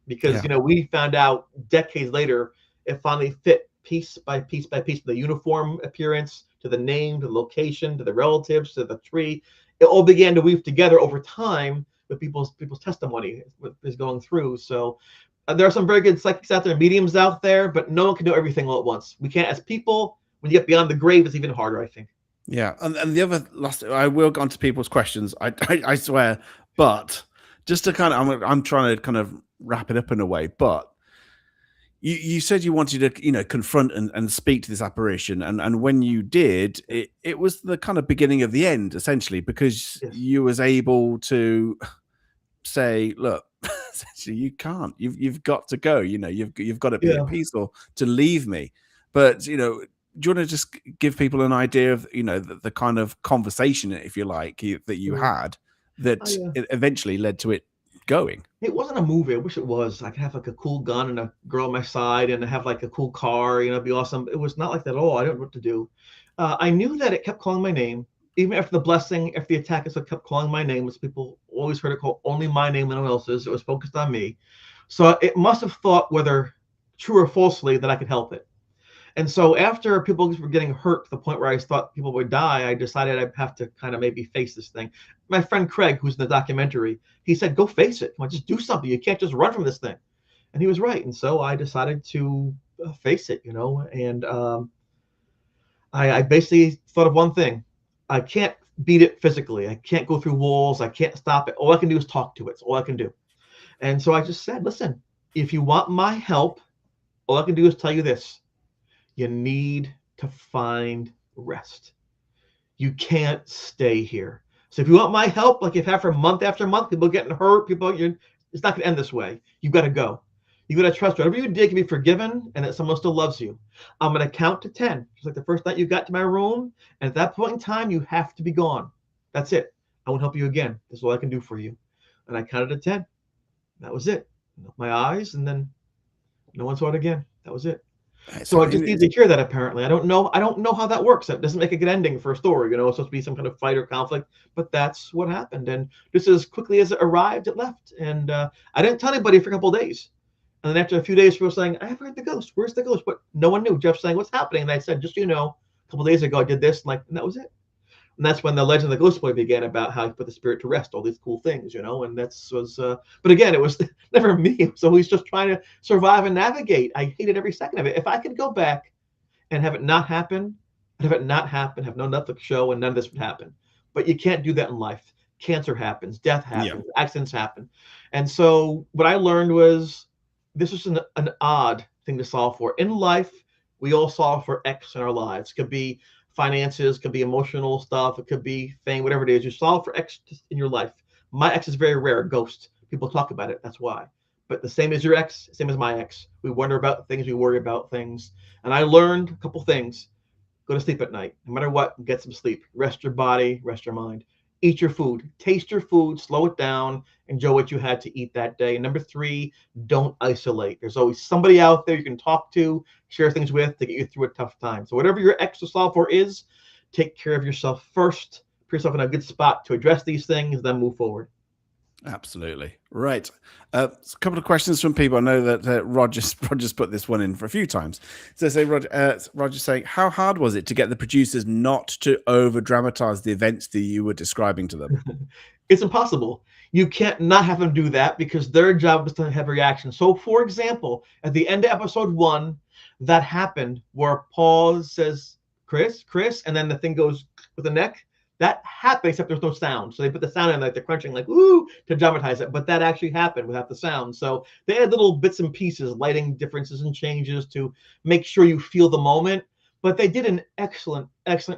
because we found out decades later it finally fit piece by piece by piece, the uniform appearance, to the name, to the location, to the relatives, to the tree. It all began to weave together over time with people's testimony is going through. So there are some very good psychics out there, mediums out there, but no one can do everything all at once. We can't, as people, when you get beyond the grave, it's even harder, I think. Yeah, and the other last, I will go on to people's questions. I swear, but just to kind of, I'm trying to kind of wrap it up in a way, but you said you wanted to, confront and speak to this apparition. And when you did, it was the kind of beginning of the end, essentially, because you was able to say, look, essentially, you can't, you've got to go, you've got to be at peace or to leave me. But, do you want to just give people an idea of, the kind of conversation, if you like, that you had that it eventually led to it going? It wasn't a movie. I wish it was. I could have like a cool gun and a girl on my side and have like a cool car, it'd be awesome. It was not like that at all. I don't know what to do. I knew that it kept calling my name. Even after the blessing, after the attack, it kept calling my name, as people always heard it call only my name and no one else's. It was focused on me. So it must have thought, whether true or falsely, that I could help it. And so after people were getting hurt to the point where I thought people would die, I decided I'd have to kind of maybe face this thing. My friend Craig, who's in the documentary, he said, "Go face it. Come on, just do something. You can't just run from this thing." And he was right. And so I decided to face it, and I basically thought of one thing. I can't beat it physically. I can't go through walls. I can't stop it. All I can do is talk to it. It's all I can do. And so I just said, listen, if you want my help, all I can do is tell you this. You need to find rest. You can't stay here. So if you want my help, like you've had for month after month, people getting hurt, it's not going to end this way. You've got to go. You got to trust whatever you did can be forgiven, and that someone still loves you. I'm going to count to 10, just like the first night you got to my room. And at that point in time, you have to be gone. That's it. I won't help you again. That's all I can do for you. And I counted to 10. That was it. My eyes, and then no one saw it again. That was it. So I just need to hear that. Apparently, I don't know how that works. That doesn't make a good ending for a story. It's supposed to be some kind of fight or conflict, but that's what happened. And just as quickly as it arrived, it left. And I didn't tell anybody for a couple of days. And then after a few days, people were saying, "I haven't heard the ghost. Where's the ghost?" But no one knew. Jeff saying, "What's happening?" And I said, "Just a couple of days ago, I did this," and that was it. And that's when the legend of the ghost boy began, about how he put the spirit to rest, all these cool things, and but again, it was never me. It was always just trying to survive and navigate. I hated every second of it. If I could go back and have it not happen, have no Netflix show, and none of this would happen. But you can't do that in life. Cancer happens, death happens, accidents happen. And so what I learned was, this is an odd thing to solve for. In life, we all solve for X in our lives. It could be finances, could be emotional stuff, it could be fame, whatever it is. You solve for X in your life. My X is very rare, ghost. People talk about it, that's why. But the same as your X, same as my X. We wonder about things, we worry about things. And I learned a couple things. Go to sleep at night. No matter what, get some sleep. Rest your body, rest your mind. Eat your food. Taste your food, slow it down, enjoy what you had to eat that day. And number 3, don't isolate. There's always somebody out there you can talk to, share things with, to get you through a tough time. So whatever your X to solve for is, take care of yourself first, put yourself in a good spot to address these things, then move forward. Absolutely. Right. A couple of questions from people. I know that Roger's put this one in for a few times. So say Roger's saying, how hard was it to get the producers not to over dramatize the events that you were describing to them? It's impossible. You can't not have them do that because their job is to have a reaction. So for example, at the end of episode 1, that happened where Paul says, Chris, and then the thing goes with the neck. That happened, except there's no sound. So they put the sound in, like they're crunching, like, ooh, to dramatize it. But that actually happened without the sound. So they had little bits and pieces, lighting differences and changes to make sure you feel the moment. But they did an excellent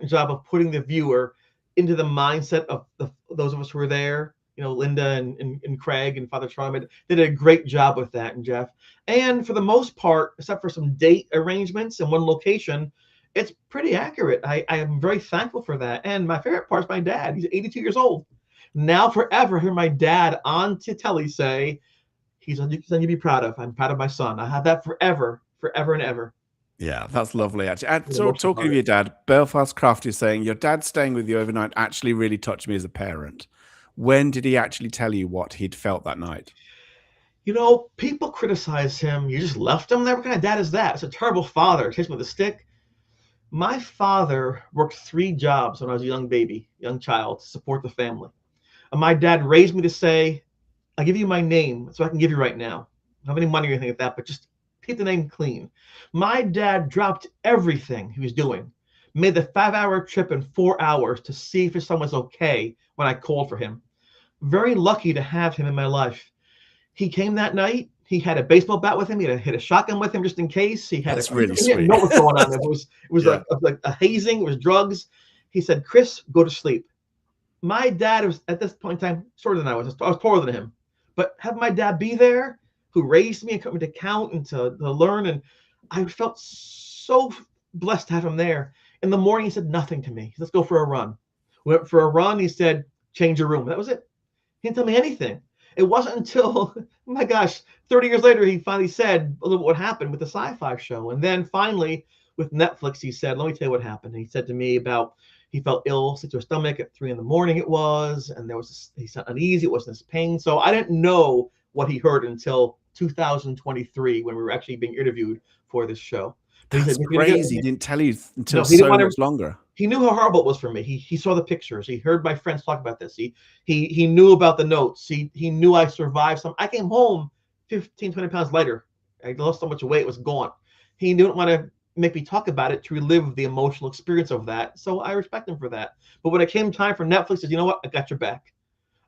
job of putting the viewer into the mindset of those of us who were there. You know, Linda and Craig and Father Troy did a great job with that, and Jeff. And for the most part, except for some date arrangements in one location, it's pretty accurate. I am very thankful for that. And my favorite part is my dad. He's 82 years old. Now forever hear my dad on to telly say, he's something you be proud of. I'm proud of my son. I have that forever and ever. Yeah, that's lovely, actually. And so, talking of your dad, Belfast Craft is saying, your dad staying with you overnight actually really touched me as a parent. When did he actually tell you what he'd felt that night? You know, people criticize him. You just left him there? What kind of dad is that? It's a terrible father. Takes him with a stick. My father worked 3 jobs when I was a young child, to support the family. And my dad raised me to say, I'll give you my name, so I can give you right now. I don't have any money or anything like that, but just keep the name clean. My dad dropped everything he was doing, made the 5-hour trip in 4 hours to see if his son was okay when I called for him. Very lucky to have him in my life. He came that night. He had a baseball bat with him. He had a shotgun with him just in case. He had That's really sweet. He didn't know what was going on. It was yeah. like a hazing. It was drugs. He said, Chris, go to sleep. My dad was, at this point in time, shorter than I was. I was taller than him. But have my dad be there, who raised me and cut me to count and to learn. And I felt so blessed to have him there. In the morning, he said nothing to me. Let's go for a run. We went for a run. He said, change your room. That was it. He didn't tell me anything. It wasn't until, oh my gosh, 30 years later, he finally said a little bit what happened with the sci-fi show. And then finally, with Netflix, he said, let me tell you what happened. And he said to me about, he felt ill, sick to his stomach at 3 a.m. it was, and he felt uneasy, it wasn't his pain. So I didn't know what he heard until 2023 when we were actually being interviewed for this show. That's crazy. He didn't tell you until so much longer. He knew how horrible it was for me. He saw the pictures. He heard my friends talk about this. He knew about the notes. He knew I survived some. I came home 15, 20 pounds lighter. I lost so much weight, it was gone. He didn't want to make me talk about it to relive the emotional experience of that. So I respect him for that. But when it came time for Netflix, said, you know what? I got your back.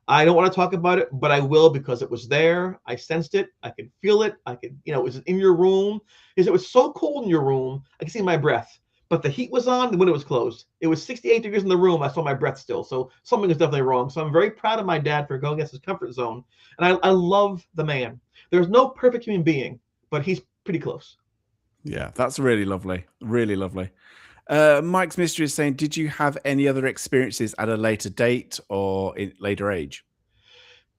I don't want to talk about it, but I will because it was there. I sensed it. I could feel it. I could, it was in your room. It was so cold in your room. I could see my breath. But the heat was on, the window was closed. It was 68 degrees in the room. I saw my breath still. So something was definitely wrong. So I'm very proud of my dad for going against his comfort zone. And I love the man. There's no perfect human being, but he's pretty close. Yeah, that's really lovely. Really lovely. Mike's Mystery is saying, did you have any other experiences at a later date or in later age?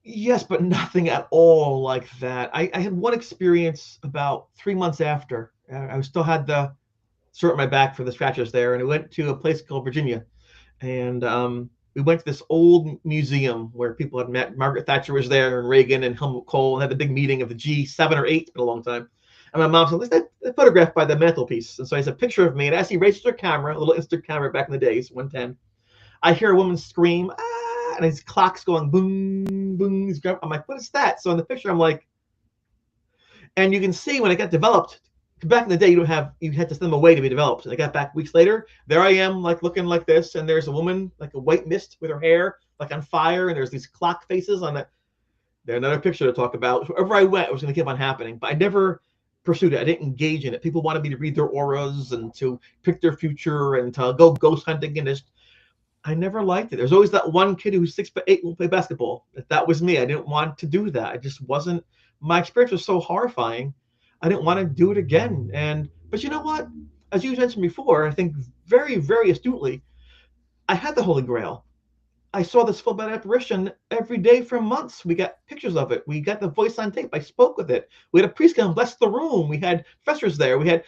Yes, but nothing at all like that. I had one experience about 3 months after. I still had the sort my back for the scratches there, and we went to a place called Virginia, and we went to this old museum where people had met. Margaret Thatcher was there, and Reagan and Helmut Kohl, and had the big meeting of the G7 or 8. It's been a long time. And my mom said, "Let's that photograph by the mantelpiece." And so it's a picture of me, and as he raises her camera, a little instant camera back in the days, 110, I hear a woman scream, "Ah!" and his clock's going boom, boom. I'm like, "What is that?" So in the picture, I'm like, and you can see when it got developed. Back in the day, you had to send them away to be developed. And I got back weeks later. There I am, like looking like this, and there's a woman, like a white mist with her hair like on fire, and there's these clock faces on it. There's another picture to talk about. Wherever I went, it was going to keep on happening, but I never pursued it. I didn't engage in it. People wanted me to read their auras and to pick their future and to go ghost hunting, and just I never liked it. There's always that one kid who's 6'8" won't play basketball. That was me. I didn't want to do that. I just wasn't. My experience was so horrifying. I didn't want to do it again. But you know what? As you mentioned before, I think very, very astutely, I had the Holy Grail. I saw this full-bodied apparition every day for months. We got pictures of it. We got the voice on tape. I spoke with it. We had a priest come bless the room. We had professors there. We had,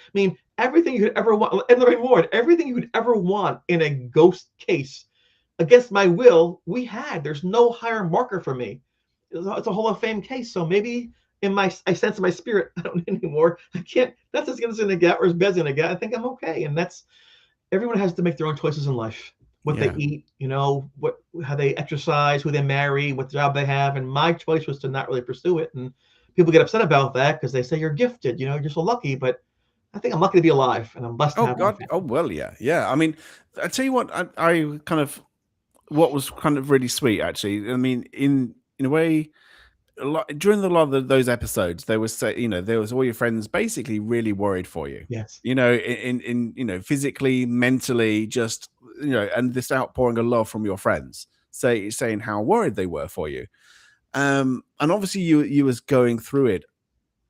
everything you could ever want. And Lorraine Ward, everything you could ever want in a ghost case against my will, there's no higher marker for me. It's a Hall of Fame case. So maybe I sense in my spirit, I don't need anymore. I can't, that's as good as gonna get or as bad as gonna get. I think I'm okay. And everyone has to make their own choices in life. What they eat, how they exercise, who they marry, what job they have. And my choice was to not really pursue it. And people get upset about that because they say you're gifted, you're so lucky. But I think I'm lucky to be alive, and I'm blessed to Oh have my God. Oh family. well, yeah, yeah. I mean, I tell you what, I kind of what was kind of really sweet actually. I mean, in a way, during lot of those episodes, there was there was all your friends basically really worried for you. Yes. In physically, mentally, just and this outpouring of love from your friends, saying how worried they were for you. And obviously you was going through it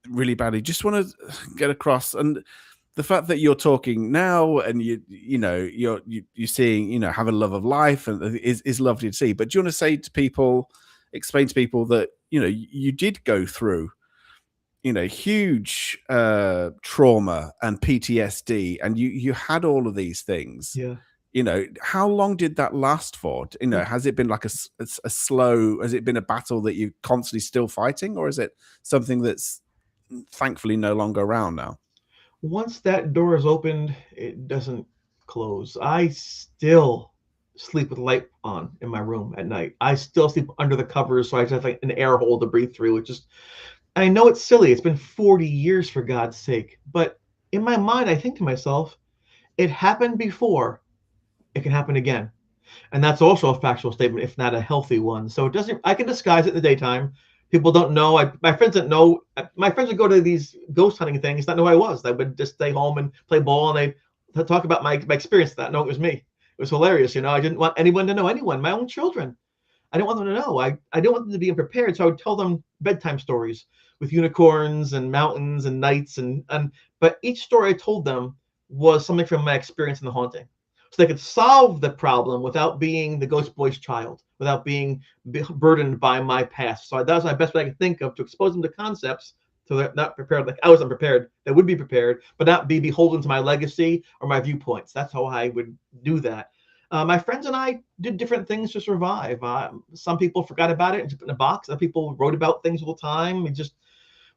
really badly. Just want to get across, and the fact that you're talking now and you're seeing have a love of life and is lovely to see. But do you want to say to people, explain to people that you did go through huge trauma and PTSD, and you had all of these things. Yeah. How long did that last for? Has it been like a slow, has it been a battle that you're constantly still fighting, or is it something that's thankfully no longer around now? Once that door is opened, it doesn't close. I still sleep with the light on in my room at night. I still sleep under the covers, so I just have like an air hole to breathe through. I know it's silly. It's been 40 years for God's sake. But in my mind, I think to myself, it happened before, it can happen again. And that's also a factual statement, if not a healthy one. So it doesn't, I can disguise it in the daytime. People don't know. My friends didn't know. My friends would go to these ghost hunting things, not know who I was. They would just stay home and play ball, and they'd talk about my experience, not know it was me. It was hilarious. I didn't want anyone to know anyone, my own children. I didn't want them to know. I didn't want them to be unprepared. So I would tell them bedtime stories with unicorns and mountains and knights. But each story I told them was something from my experience in the haunting. So they could solve the problem without being the ghost boy's child, without being burdened by my past. So that was my best way I could think of to expose them to concepts so they're not prepared. Like I was unprepared. They would be prepared, but not be beholden to my legacy or my viewpoints. That's how I would do that. My friends and I did different things to survive. Some people forgot about it and put it in a box. Some people wrote about things all the time.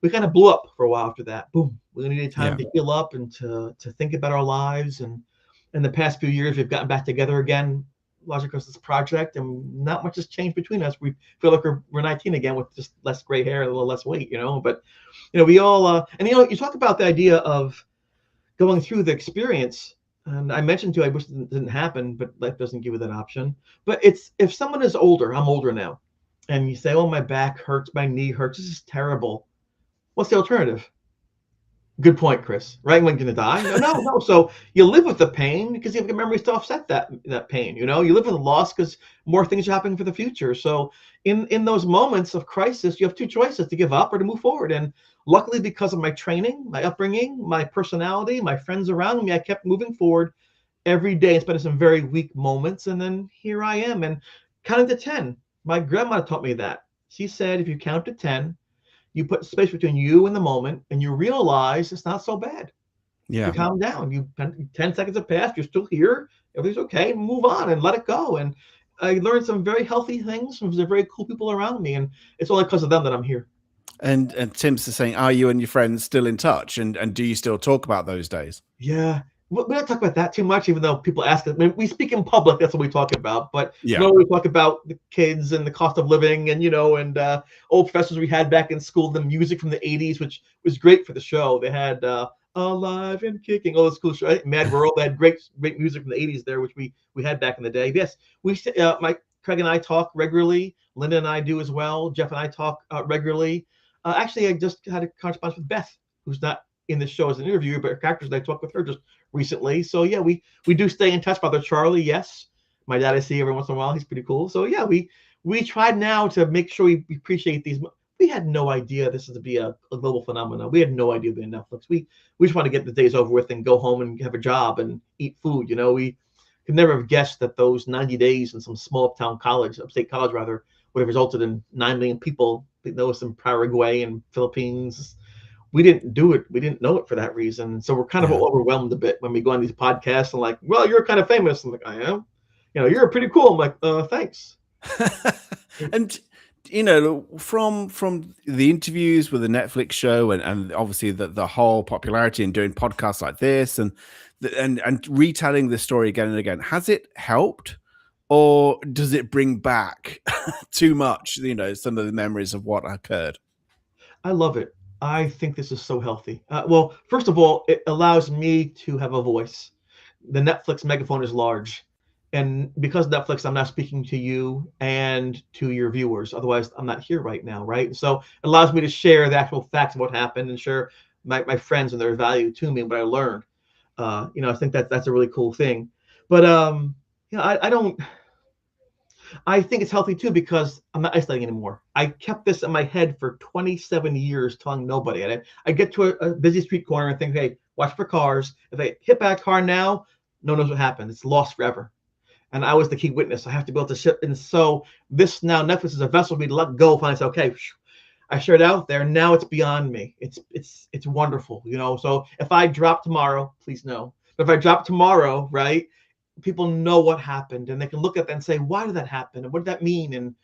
We kind of blew up for a while after that. Boom. We needed time to heal up and to think about our lives. And in the past few years, we've gotten back together again, largely because of this project, and not much has changed between us. We feel like we're 19 again with just less gray hair and a little less weight, But we all you talk about the idea of going through the experience. And I mentioned too, I wish it didn't happen, but life doesn't give you that option. But it's if someone is older, I'm older now, and you say, "Oh, my back hurts, my knee hurts. This is terrible." What's the alternative? Good point, Chris. Right when you're gonna die? No. So you live with the pain because you have memories to offset that pain. You live with the loss because more things are happening for the future. So in those moments of crisis, you have two choices: to give up or to move forward. And luckily, because of my training, my upbringing, my personality, my friends around me, I kept moving forward every day in spite of some very weak moments. And then here I am. And counting to 10. My grandma taught me that. She said, if you count to 10, you put space between you and the moment, and you realize it's not so bad. You calm down. 10 seconds have passed. You're still here. Everything's okay. Move on and let it go. And I learned some very healthy things from some very cool people around me, and it's only because of them that I'm here. And Tim's saying, are you and your friends still in touch? And do you still talk about those days? Yeah. We don't talk about that too much, even though people ask us. I mean, we speak in public. That's what we talk about. But normally we talk about the kids and the cost of living and, old professors we had back in school, the music from the 80s, which was great for the show. They had Alive and Kicking, all this cool show. Mad World, they had great music from the 80s there, which we had back in the day. Yes, Craig and I talk regularly. Linda and I do as well. Jeff and I talk regularly. Actually, I just had a correspondence with Beth, who's not in the show as an interviewer, but characters, I talked with her just recently. So yeah, we do stay in touch. Father Charlie, yes. My dad I see every once in a while. He's pretty cool. So yeah, we tried now to make sure we appreciate these. We had no idea this is to be a global phenomenon. We had no idea being Netflix. We just want to get the days over with and go home and have a job and eat food. We could never have guessed that those 90 days in some small upstate college rather, would have resulted in 9 million people. Those in Paraguay and Philippines. We didn't do it. We didn't know it for that reason. So we're kind of overwhelmed a bit when we go on these podcasts and like, well, you're kind of famous. I'm like, I am. you're pretty cool. I'm like, thanks. And from the interviews with the Netflix show and obviously the whole popularity in doing podcasts like this and retelling the story again and again, has it helped, or does it bring back too much, some of the memories of what occurred? I love it. I think this is so healthy. Well, first of all, it allows me to have a voice. The Netflix megaphone is large. And because of Netflix, I'm not speaking to you and to your viewers. Otherwise, I'm not here right now, right? So it allows me to share the actual facts of what happened and share my friends and their value to me, what I learned. I think that's a really cool thing. But I don't. I think it's healthy too because I'm not isolating anymore. I kept this in my head for 27 years, telling nobody. And I get to a busy street corner and think, hey, watch for cars. If I hit by a car now, no one knows what happened. It's lost forever. And I was the key witness. I have to be able to ship. And so this now, Netflix is a vessel for me to let go. Finally say, okay, I shared out there. Now it's beyond me. It's wonderful, So if I drop tomorrow, please know. But if I drop tomorrow, right? People know what happened and they can look at that and say, why did that happen? And what did that mean? And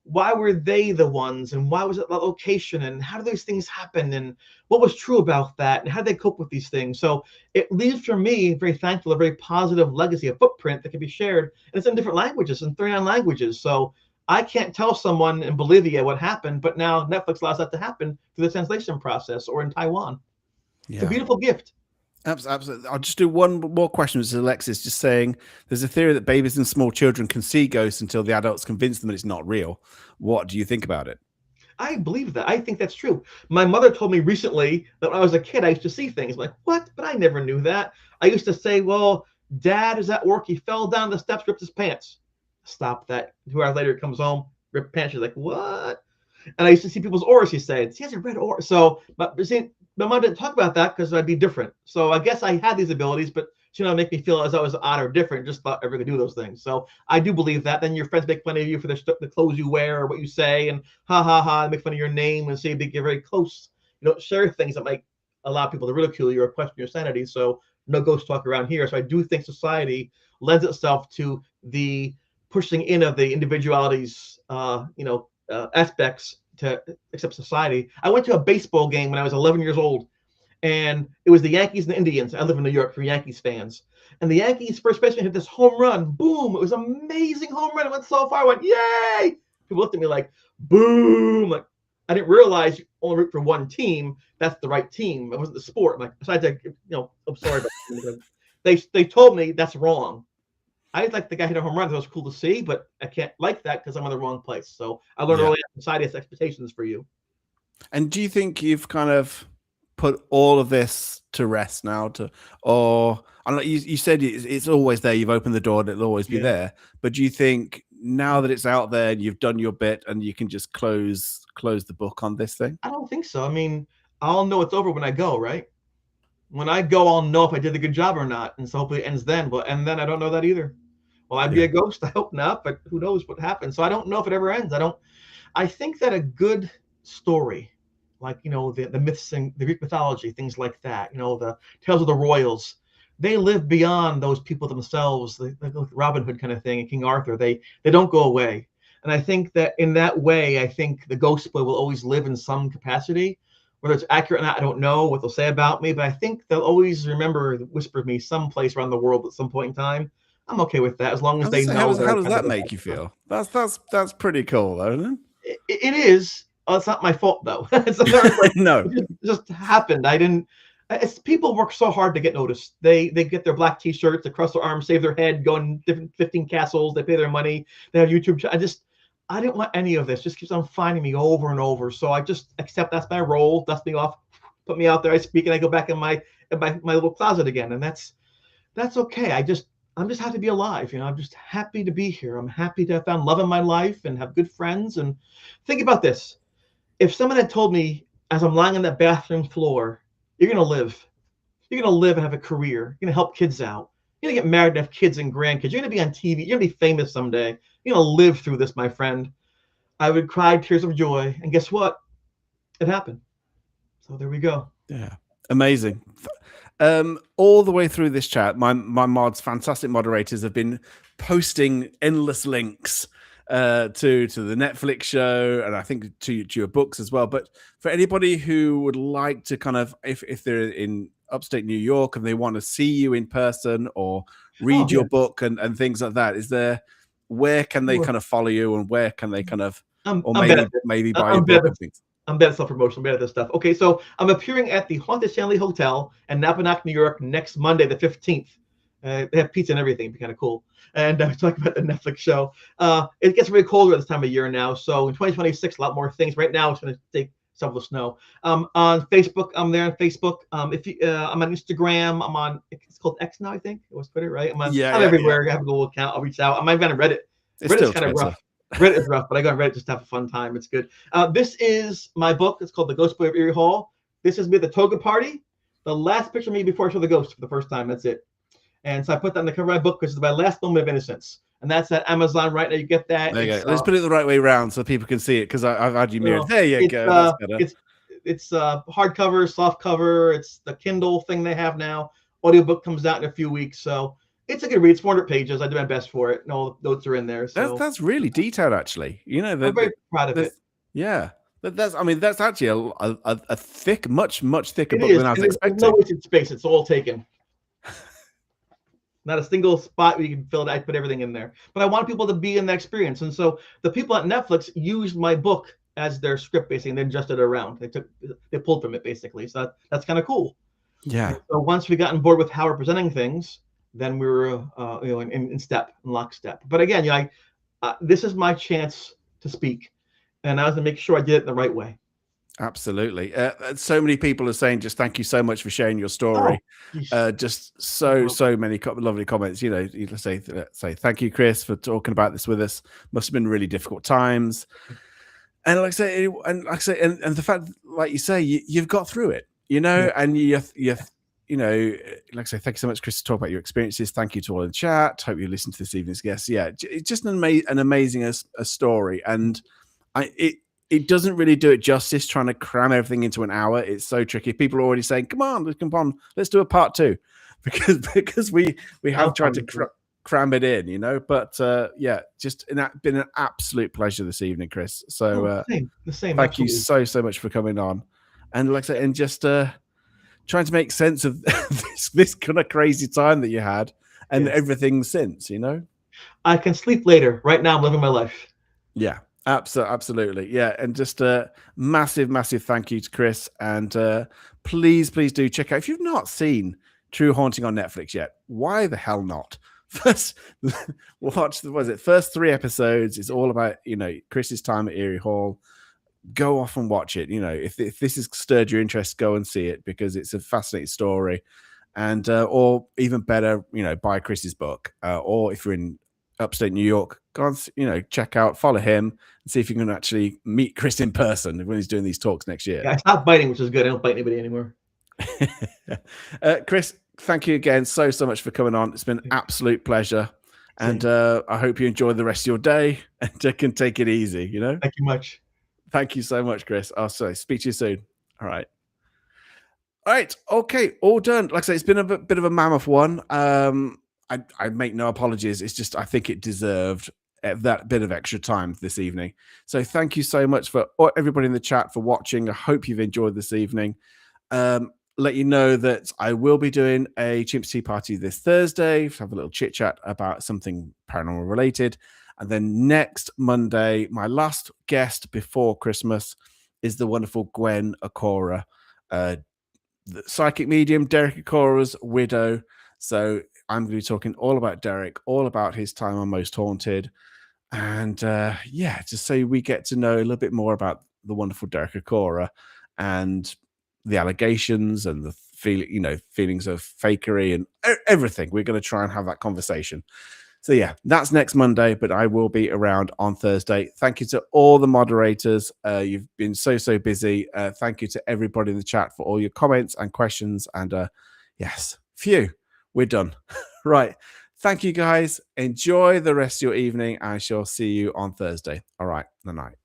why were they the ones? And why was it that location? And how do these things happen? And what was true about that? And how did they cope with these things? So it leaves for me, very thankful, a very positive legacy, a footprint that can be shared. And it's in different languages, in 39 languages. So I can't tell someone in Bolivia what happened, but now Netflix allows that to happen through the translation process, or in Taiwan. Yeah. It's a beautiful gift. Absolutely. I'll just do one more question, which is Alexis just saying, there's a theory that babies and small children can see ghosts until the adults convince them that it's not real. What do you think about it? I believe that. I think that's true. My mother told me recently that when I was a kid, I used to see things. I'm like, what? But I never knew that. I used to say, well, Dad is at work. He fell down the steps, ripped his pants. Stop that. 2 hours later, he comes home, ripped pants. She's like, what? And I used to see people's auras, he said. He has a red aura. So, but see, my mom didn't talk about that because I'd be different. So I guess I had these abilities, but she didn't make me feel as though I was odd or different. Just thought everyone could do those things. So I do believe that. Then your friends make fun of you for the clothes you wear or what you say, and ha ha ha, make fun of your name and say they get very close. Share things that might allow people to ridicule you or question your sanity. So no ghost talk around here. So I do think society lends itself to the pushing in of the individualities, aspects to accept society. I went to a baseball game when I was 11 years old, and it was the Yankees and the Indians. I live in New York for Yankees fans. And the Yankees first baseman hit this home run. Boom. It was an amazing home run. It went so far. I went, yay. People looked at me like, boom. Like, I didn't realize you only root for one team. That's the right team. It wasn't the sport. I'm like, besides, I'm sorry. But they told me that's wrong. I like the guy hit a home run. That was cool to see, but I can't like that because I'm in the wrong place. So I learned early on society has expectations for you. And do you think you've kind of put all of this to rest now? Or I don't know, you said it's always there. You've opened the door and it'll always be there. But do you think now that it's out there, you've done your bit and you can just close the book on this thing? I don't think so. I mean, I'll know it's over when I go, right? When I go, I'll know if I did a good job or not. And so hopefully it ends then. And then I don't know that either. Will I be a ghost? I hope not, but who knows what happens. So I don't know if it ever ends. I think that a good story, like, the myths and the Greek mythology, things like that, the tales of the royals, they live beyond those people themselves, like Robin Hood kind of thing, and King Arthur. They don't go away. And I think that in that way, I think the ghost play will always live in some capacity. Whether it's accurate or not, I don't know what they'll say about me, but I think they'll always remember, whisper me someplace around the world at some point in time. I'm okay with that as long as they know. How does that make you feel? That's pretty cool, though, isn't it? It is. It's not my fault though. It's like, no, it just happened. I didn't. People work so hard to get noticed. They get their black T-shirts, they cross their arms, shave their head, go in different 15 castles. They pay their money. They have YouTube. I didn't want any of this. Just keeps on finding me over and over. So I just accept that's my role. Dust me off, put me out there. I speak and I go back in my little closet again, and that's okay. I'm just happy to be alive. I'm just happy to be here. I'm happy to have found love in my life and have good friends. And think about this. If someone had told me as I'm lying on that bathroom floor, you're going to live. You're going to live and have a career. You're going to help kids out. You're going to get married and have kids and grandkids. You're going to be on TV. You're going to be famous someday. You're going to live through this, my friend. I would cry tears of joy. And guess what? It happened. So there we go. Yeah. Amazing. All the way through this chat, my mods, fantastic moderators, have been posting endless links to the Netflix show, and I think to your books as well. But for anybody who would like to kind of, if they're in upstate New York and they want to see you in person or read your book and things like that, is there, where can they kind of follow you, and where can they kind of, or maybe buy your book and things? I'm bad at self-promotion. I'm bad at this stuff. Okay, so I'm appearing at the Haunted Stanley Hotel in Napanoch, New York, next Monday, the 15th. They have pizza and everything. It'd be kind of cool. And talking about the Netflix show. It gets really colder this time of year now. So in 2026, a lot more things. Right now, it's going to take some of the snow. On Facebook, I'm there on Facebook. If you, I'm on Instagram. I'm on. It's called X now, I think. It was Twitter, right? I'm everywhere. I have a Google account. I'll reach out. I'm even on Reddit. Reddit's kind of rough. Reddit is rough, but I go on Reddit just to have a fun time. It's good. This is my book. It's called The Ghost Boy of Erie Hall. This is me at the toga party. The last picture of me before I show the ghost for the first time. That's it. And so I put that on the cover of my book because it's my last moment of innocence. And that's at Amazon right now. You get that. There you go. Let's put it the right way around so people can see it, because I've had you mirrored. There you go. That's better. It's hardcover, soft cover. It's the Kindle thing they have now. Audiobook comes out in a few weeks. So it's a good read. It's 400 pages. I do my best for it. And all the notes are in there. So that's really detailed, actually. You know, I'm very proud of it. Yeah. That's actually a thick, much thicker book than I was expecting. No wasted space. It's all taken. Not a single spot where you can fill it. I put everything in there. But I want people to be in that experience. And so the people at Netflix used my book as their script, basically, and then adjusted it around. They pulled from it, basically. So that's kind of cool. Yeah. And so once we got on board with how we're presenting things, then we were in lockstep. But again, this is my chance to speak, and I was going to make sure I did it the right way. Absolutely. So many people are saying just thank you so much for sharing your story. Just so many lovely comments. You know, you say thank you, Chris, for talking about this with us. Must have been really difficult times. And like I say, and the fact, like you say, you've got through it. You know, and you know, like I say, thank you so much, Chris, to talk about your experiences. Thank you to all in the chat. Hope you listened to this evening's guest. Yeah, it's just an amazing story, and it doesn't really do it justice trying to cram everything into an hour. It's so tricky. People are already saying, come on, let's do a part 2, because we have tried to cram it in, you know. But yeah, just been an absolute pleasure this evening, Chris. So the same. Thank you so much for coming on, and like I said, and just trying to make sense of this kind of crazy time that you had and everything since, you know. I can sleep later. Right now, I'm living my life. Yeah. Absolutely. Yeah. And just a massive thank you to Chris. And please do check out, if you've not seen True Haunting on Netflix yet, why the hell not? First, watch first 3 episodes. It's all about, you know, Chris's time at Erie Hall. Go off and watch it. You know, if this has stirred your interest, go and see it, because it's a fascinating story. And or even better, you know, buy Chris's book. Or if you're in upstate New York, go on, you know, follow him and see if you can actually meet Chris in person when he's doing these talks next year. Yeah, I stopped biting, which is good. I don't bite anybody anymore. Chris, thank you again so much for coming on. It's been an absolute pleasure. And I hope you enjoy the rest of your day and can take it easy, you know? Thank you much. Thank you so much, Chris. I'll speak to you soon. All right. Okay. All done. Like I say, it's been a bit of a mammoth one. I make no apologies. It's just I think it deserved that bit of extra time this evening. So thank you so much for everybody in the chat for watching. I hope you've enjoyed this evening. Let you know that I will be doing a Chimps Tea Party this Thursday. Have a little chit chat about something paranormal related. And then next Monday, my last guest before Christmas is the wonderful Gwen Akora, the psychic medium, Derek Akora's widow. So I'm going to be talking all about Derek, all about his time on Most Haunted. And just so we get to know a little bit more about the wonderful Derek Akora and the allegations and the feelings of fakery and everything. We're going to try and have that conversation. So yeah, that's next Monday, but I will be around on Thursday. Thank you to all the moderators. You've been so busy. Thank you to everybody in the chat for all your comments and questions. And yes, phew, we're done. Right. Thank you, guys. Enjoy the rest of your evening. I shall see you on Thursday. All right. Good night.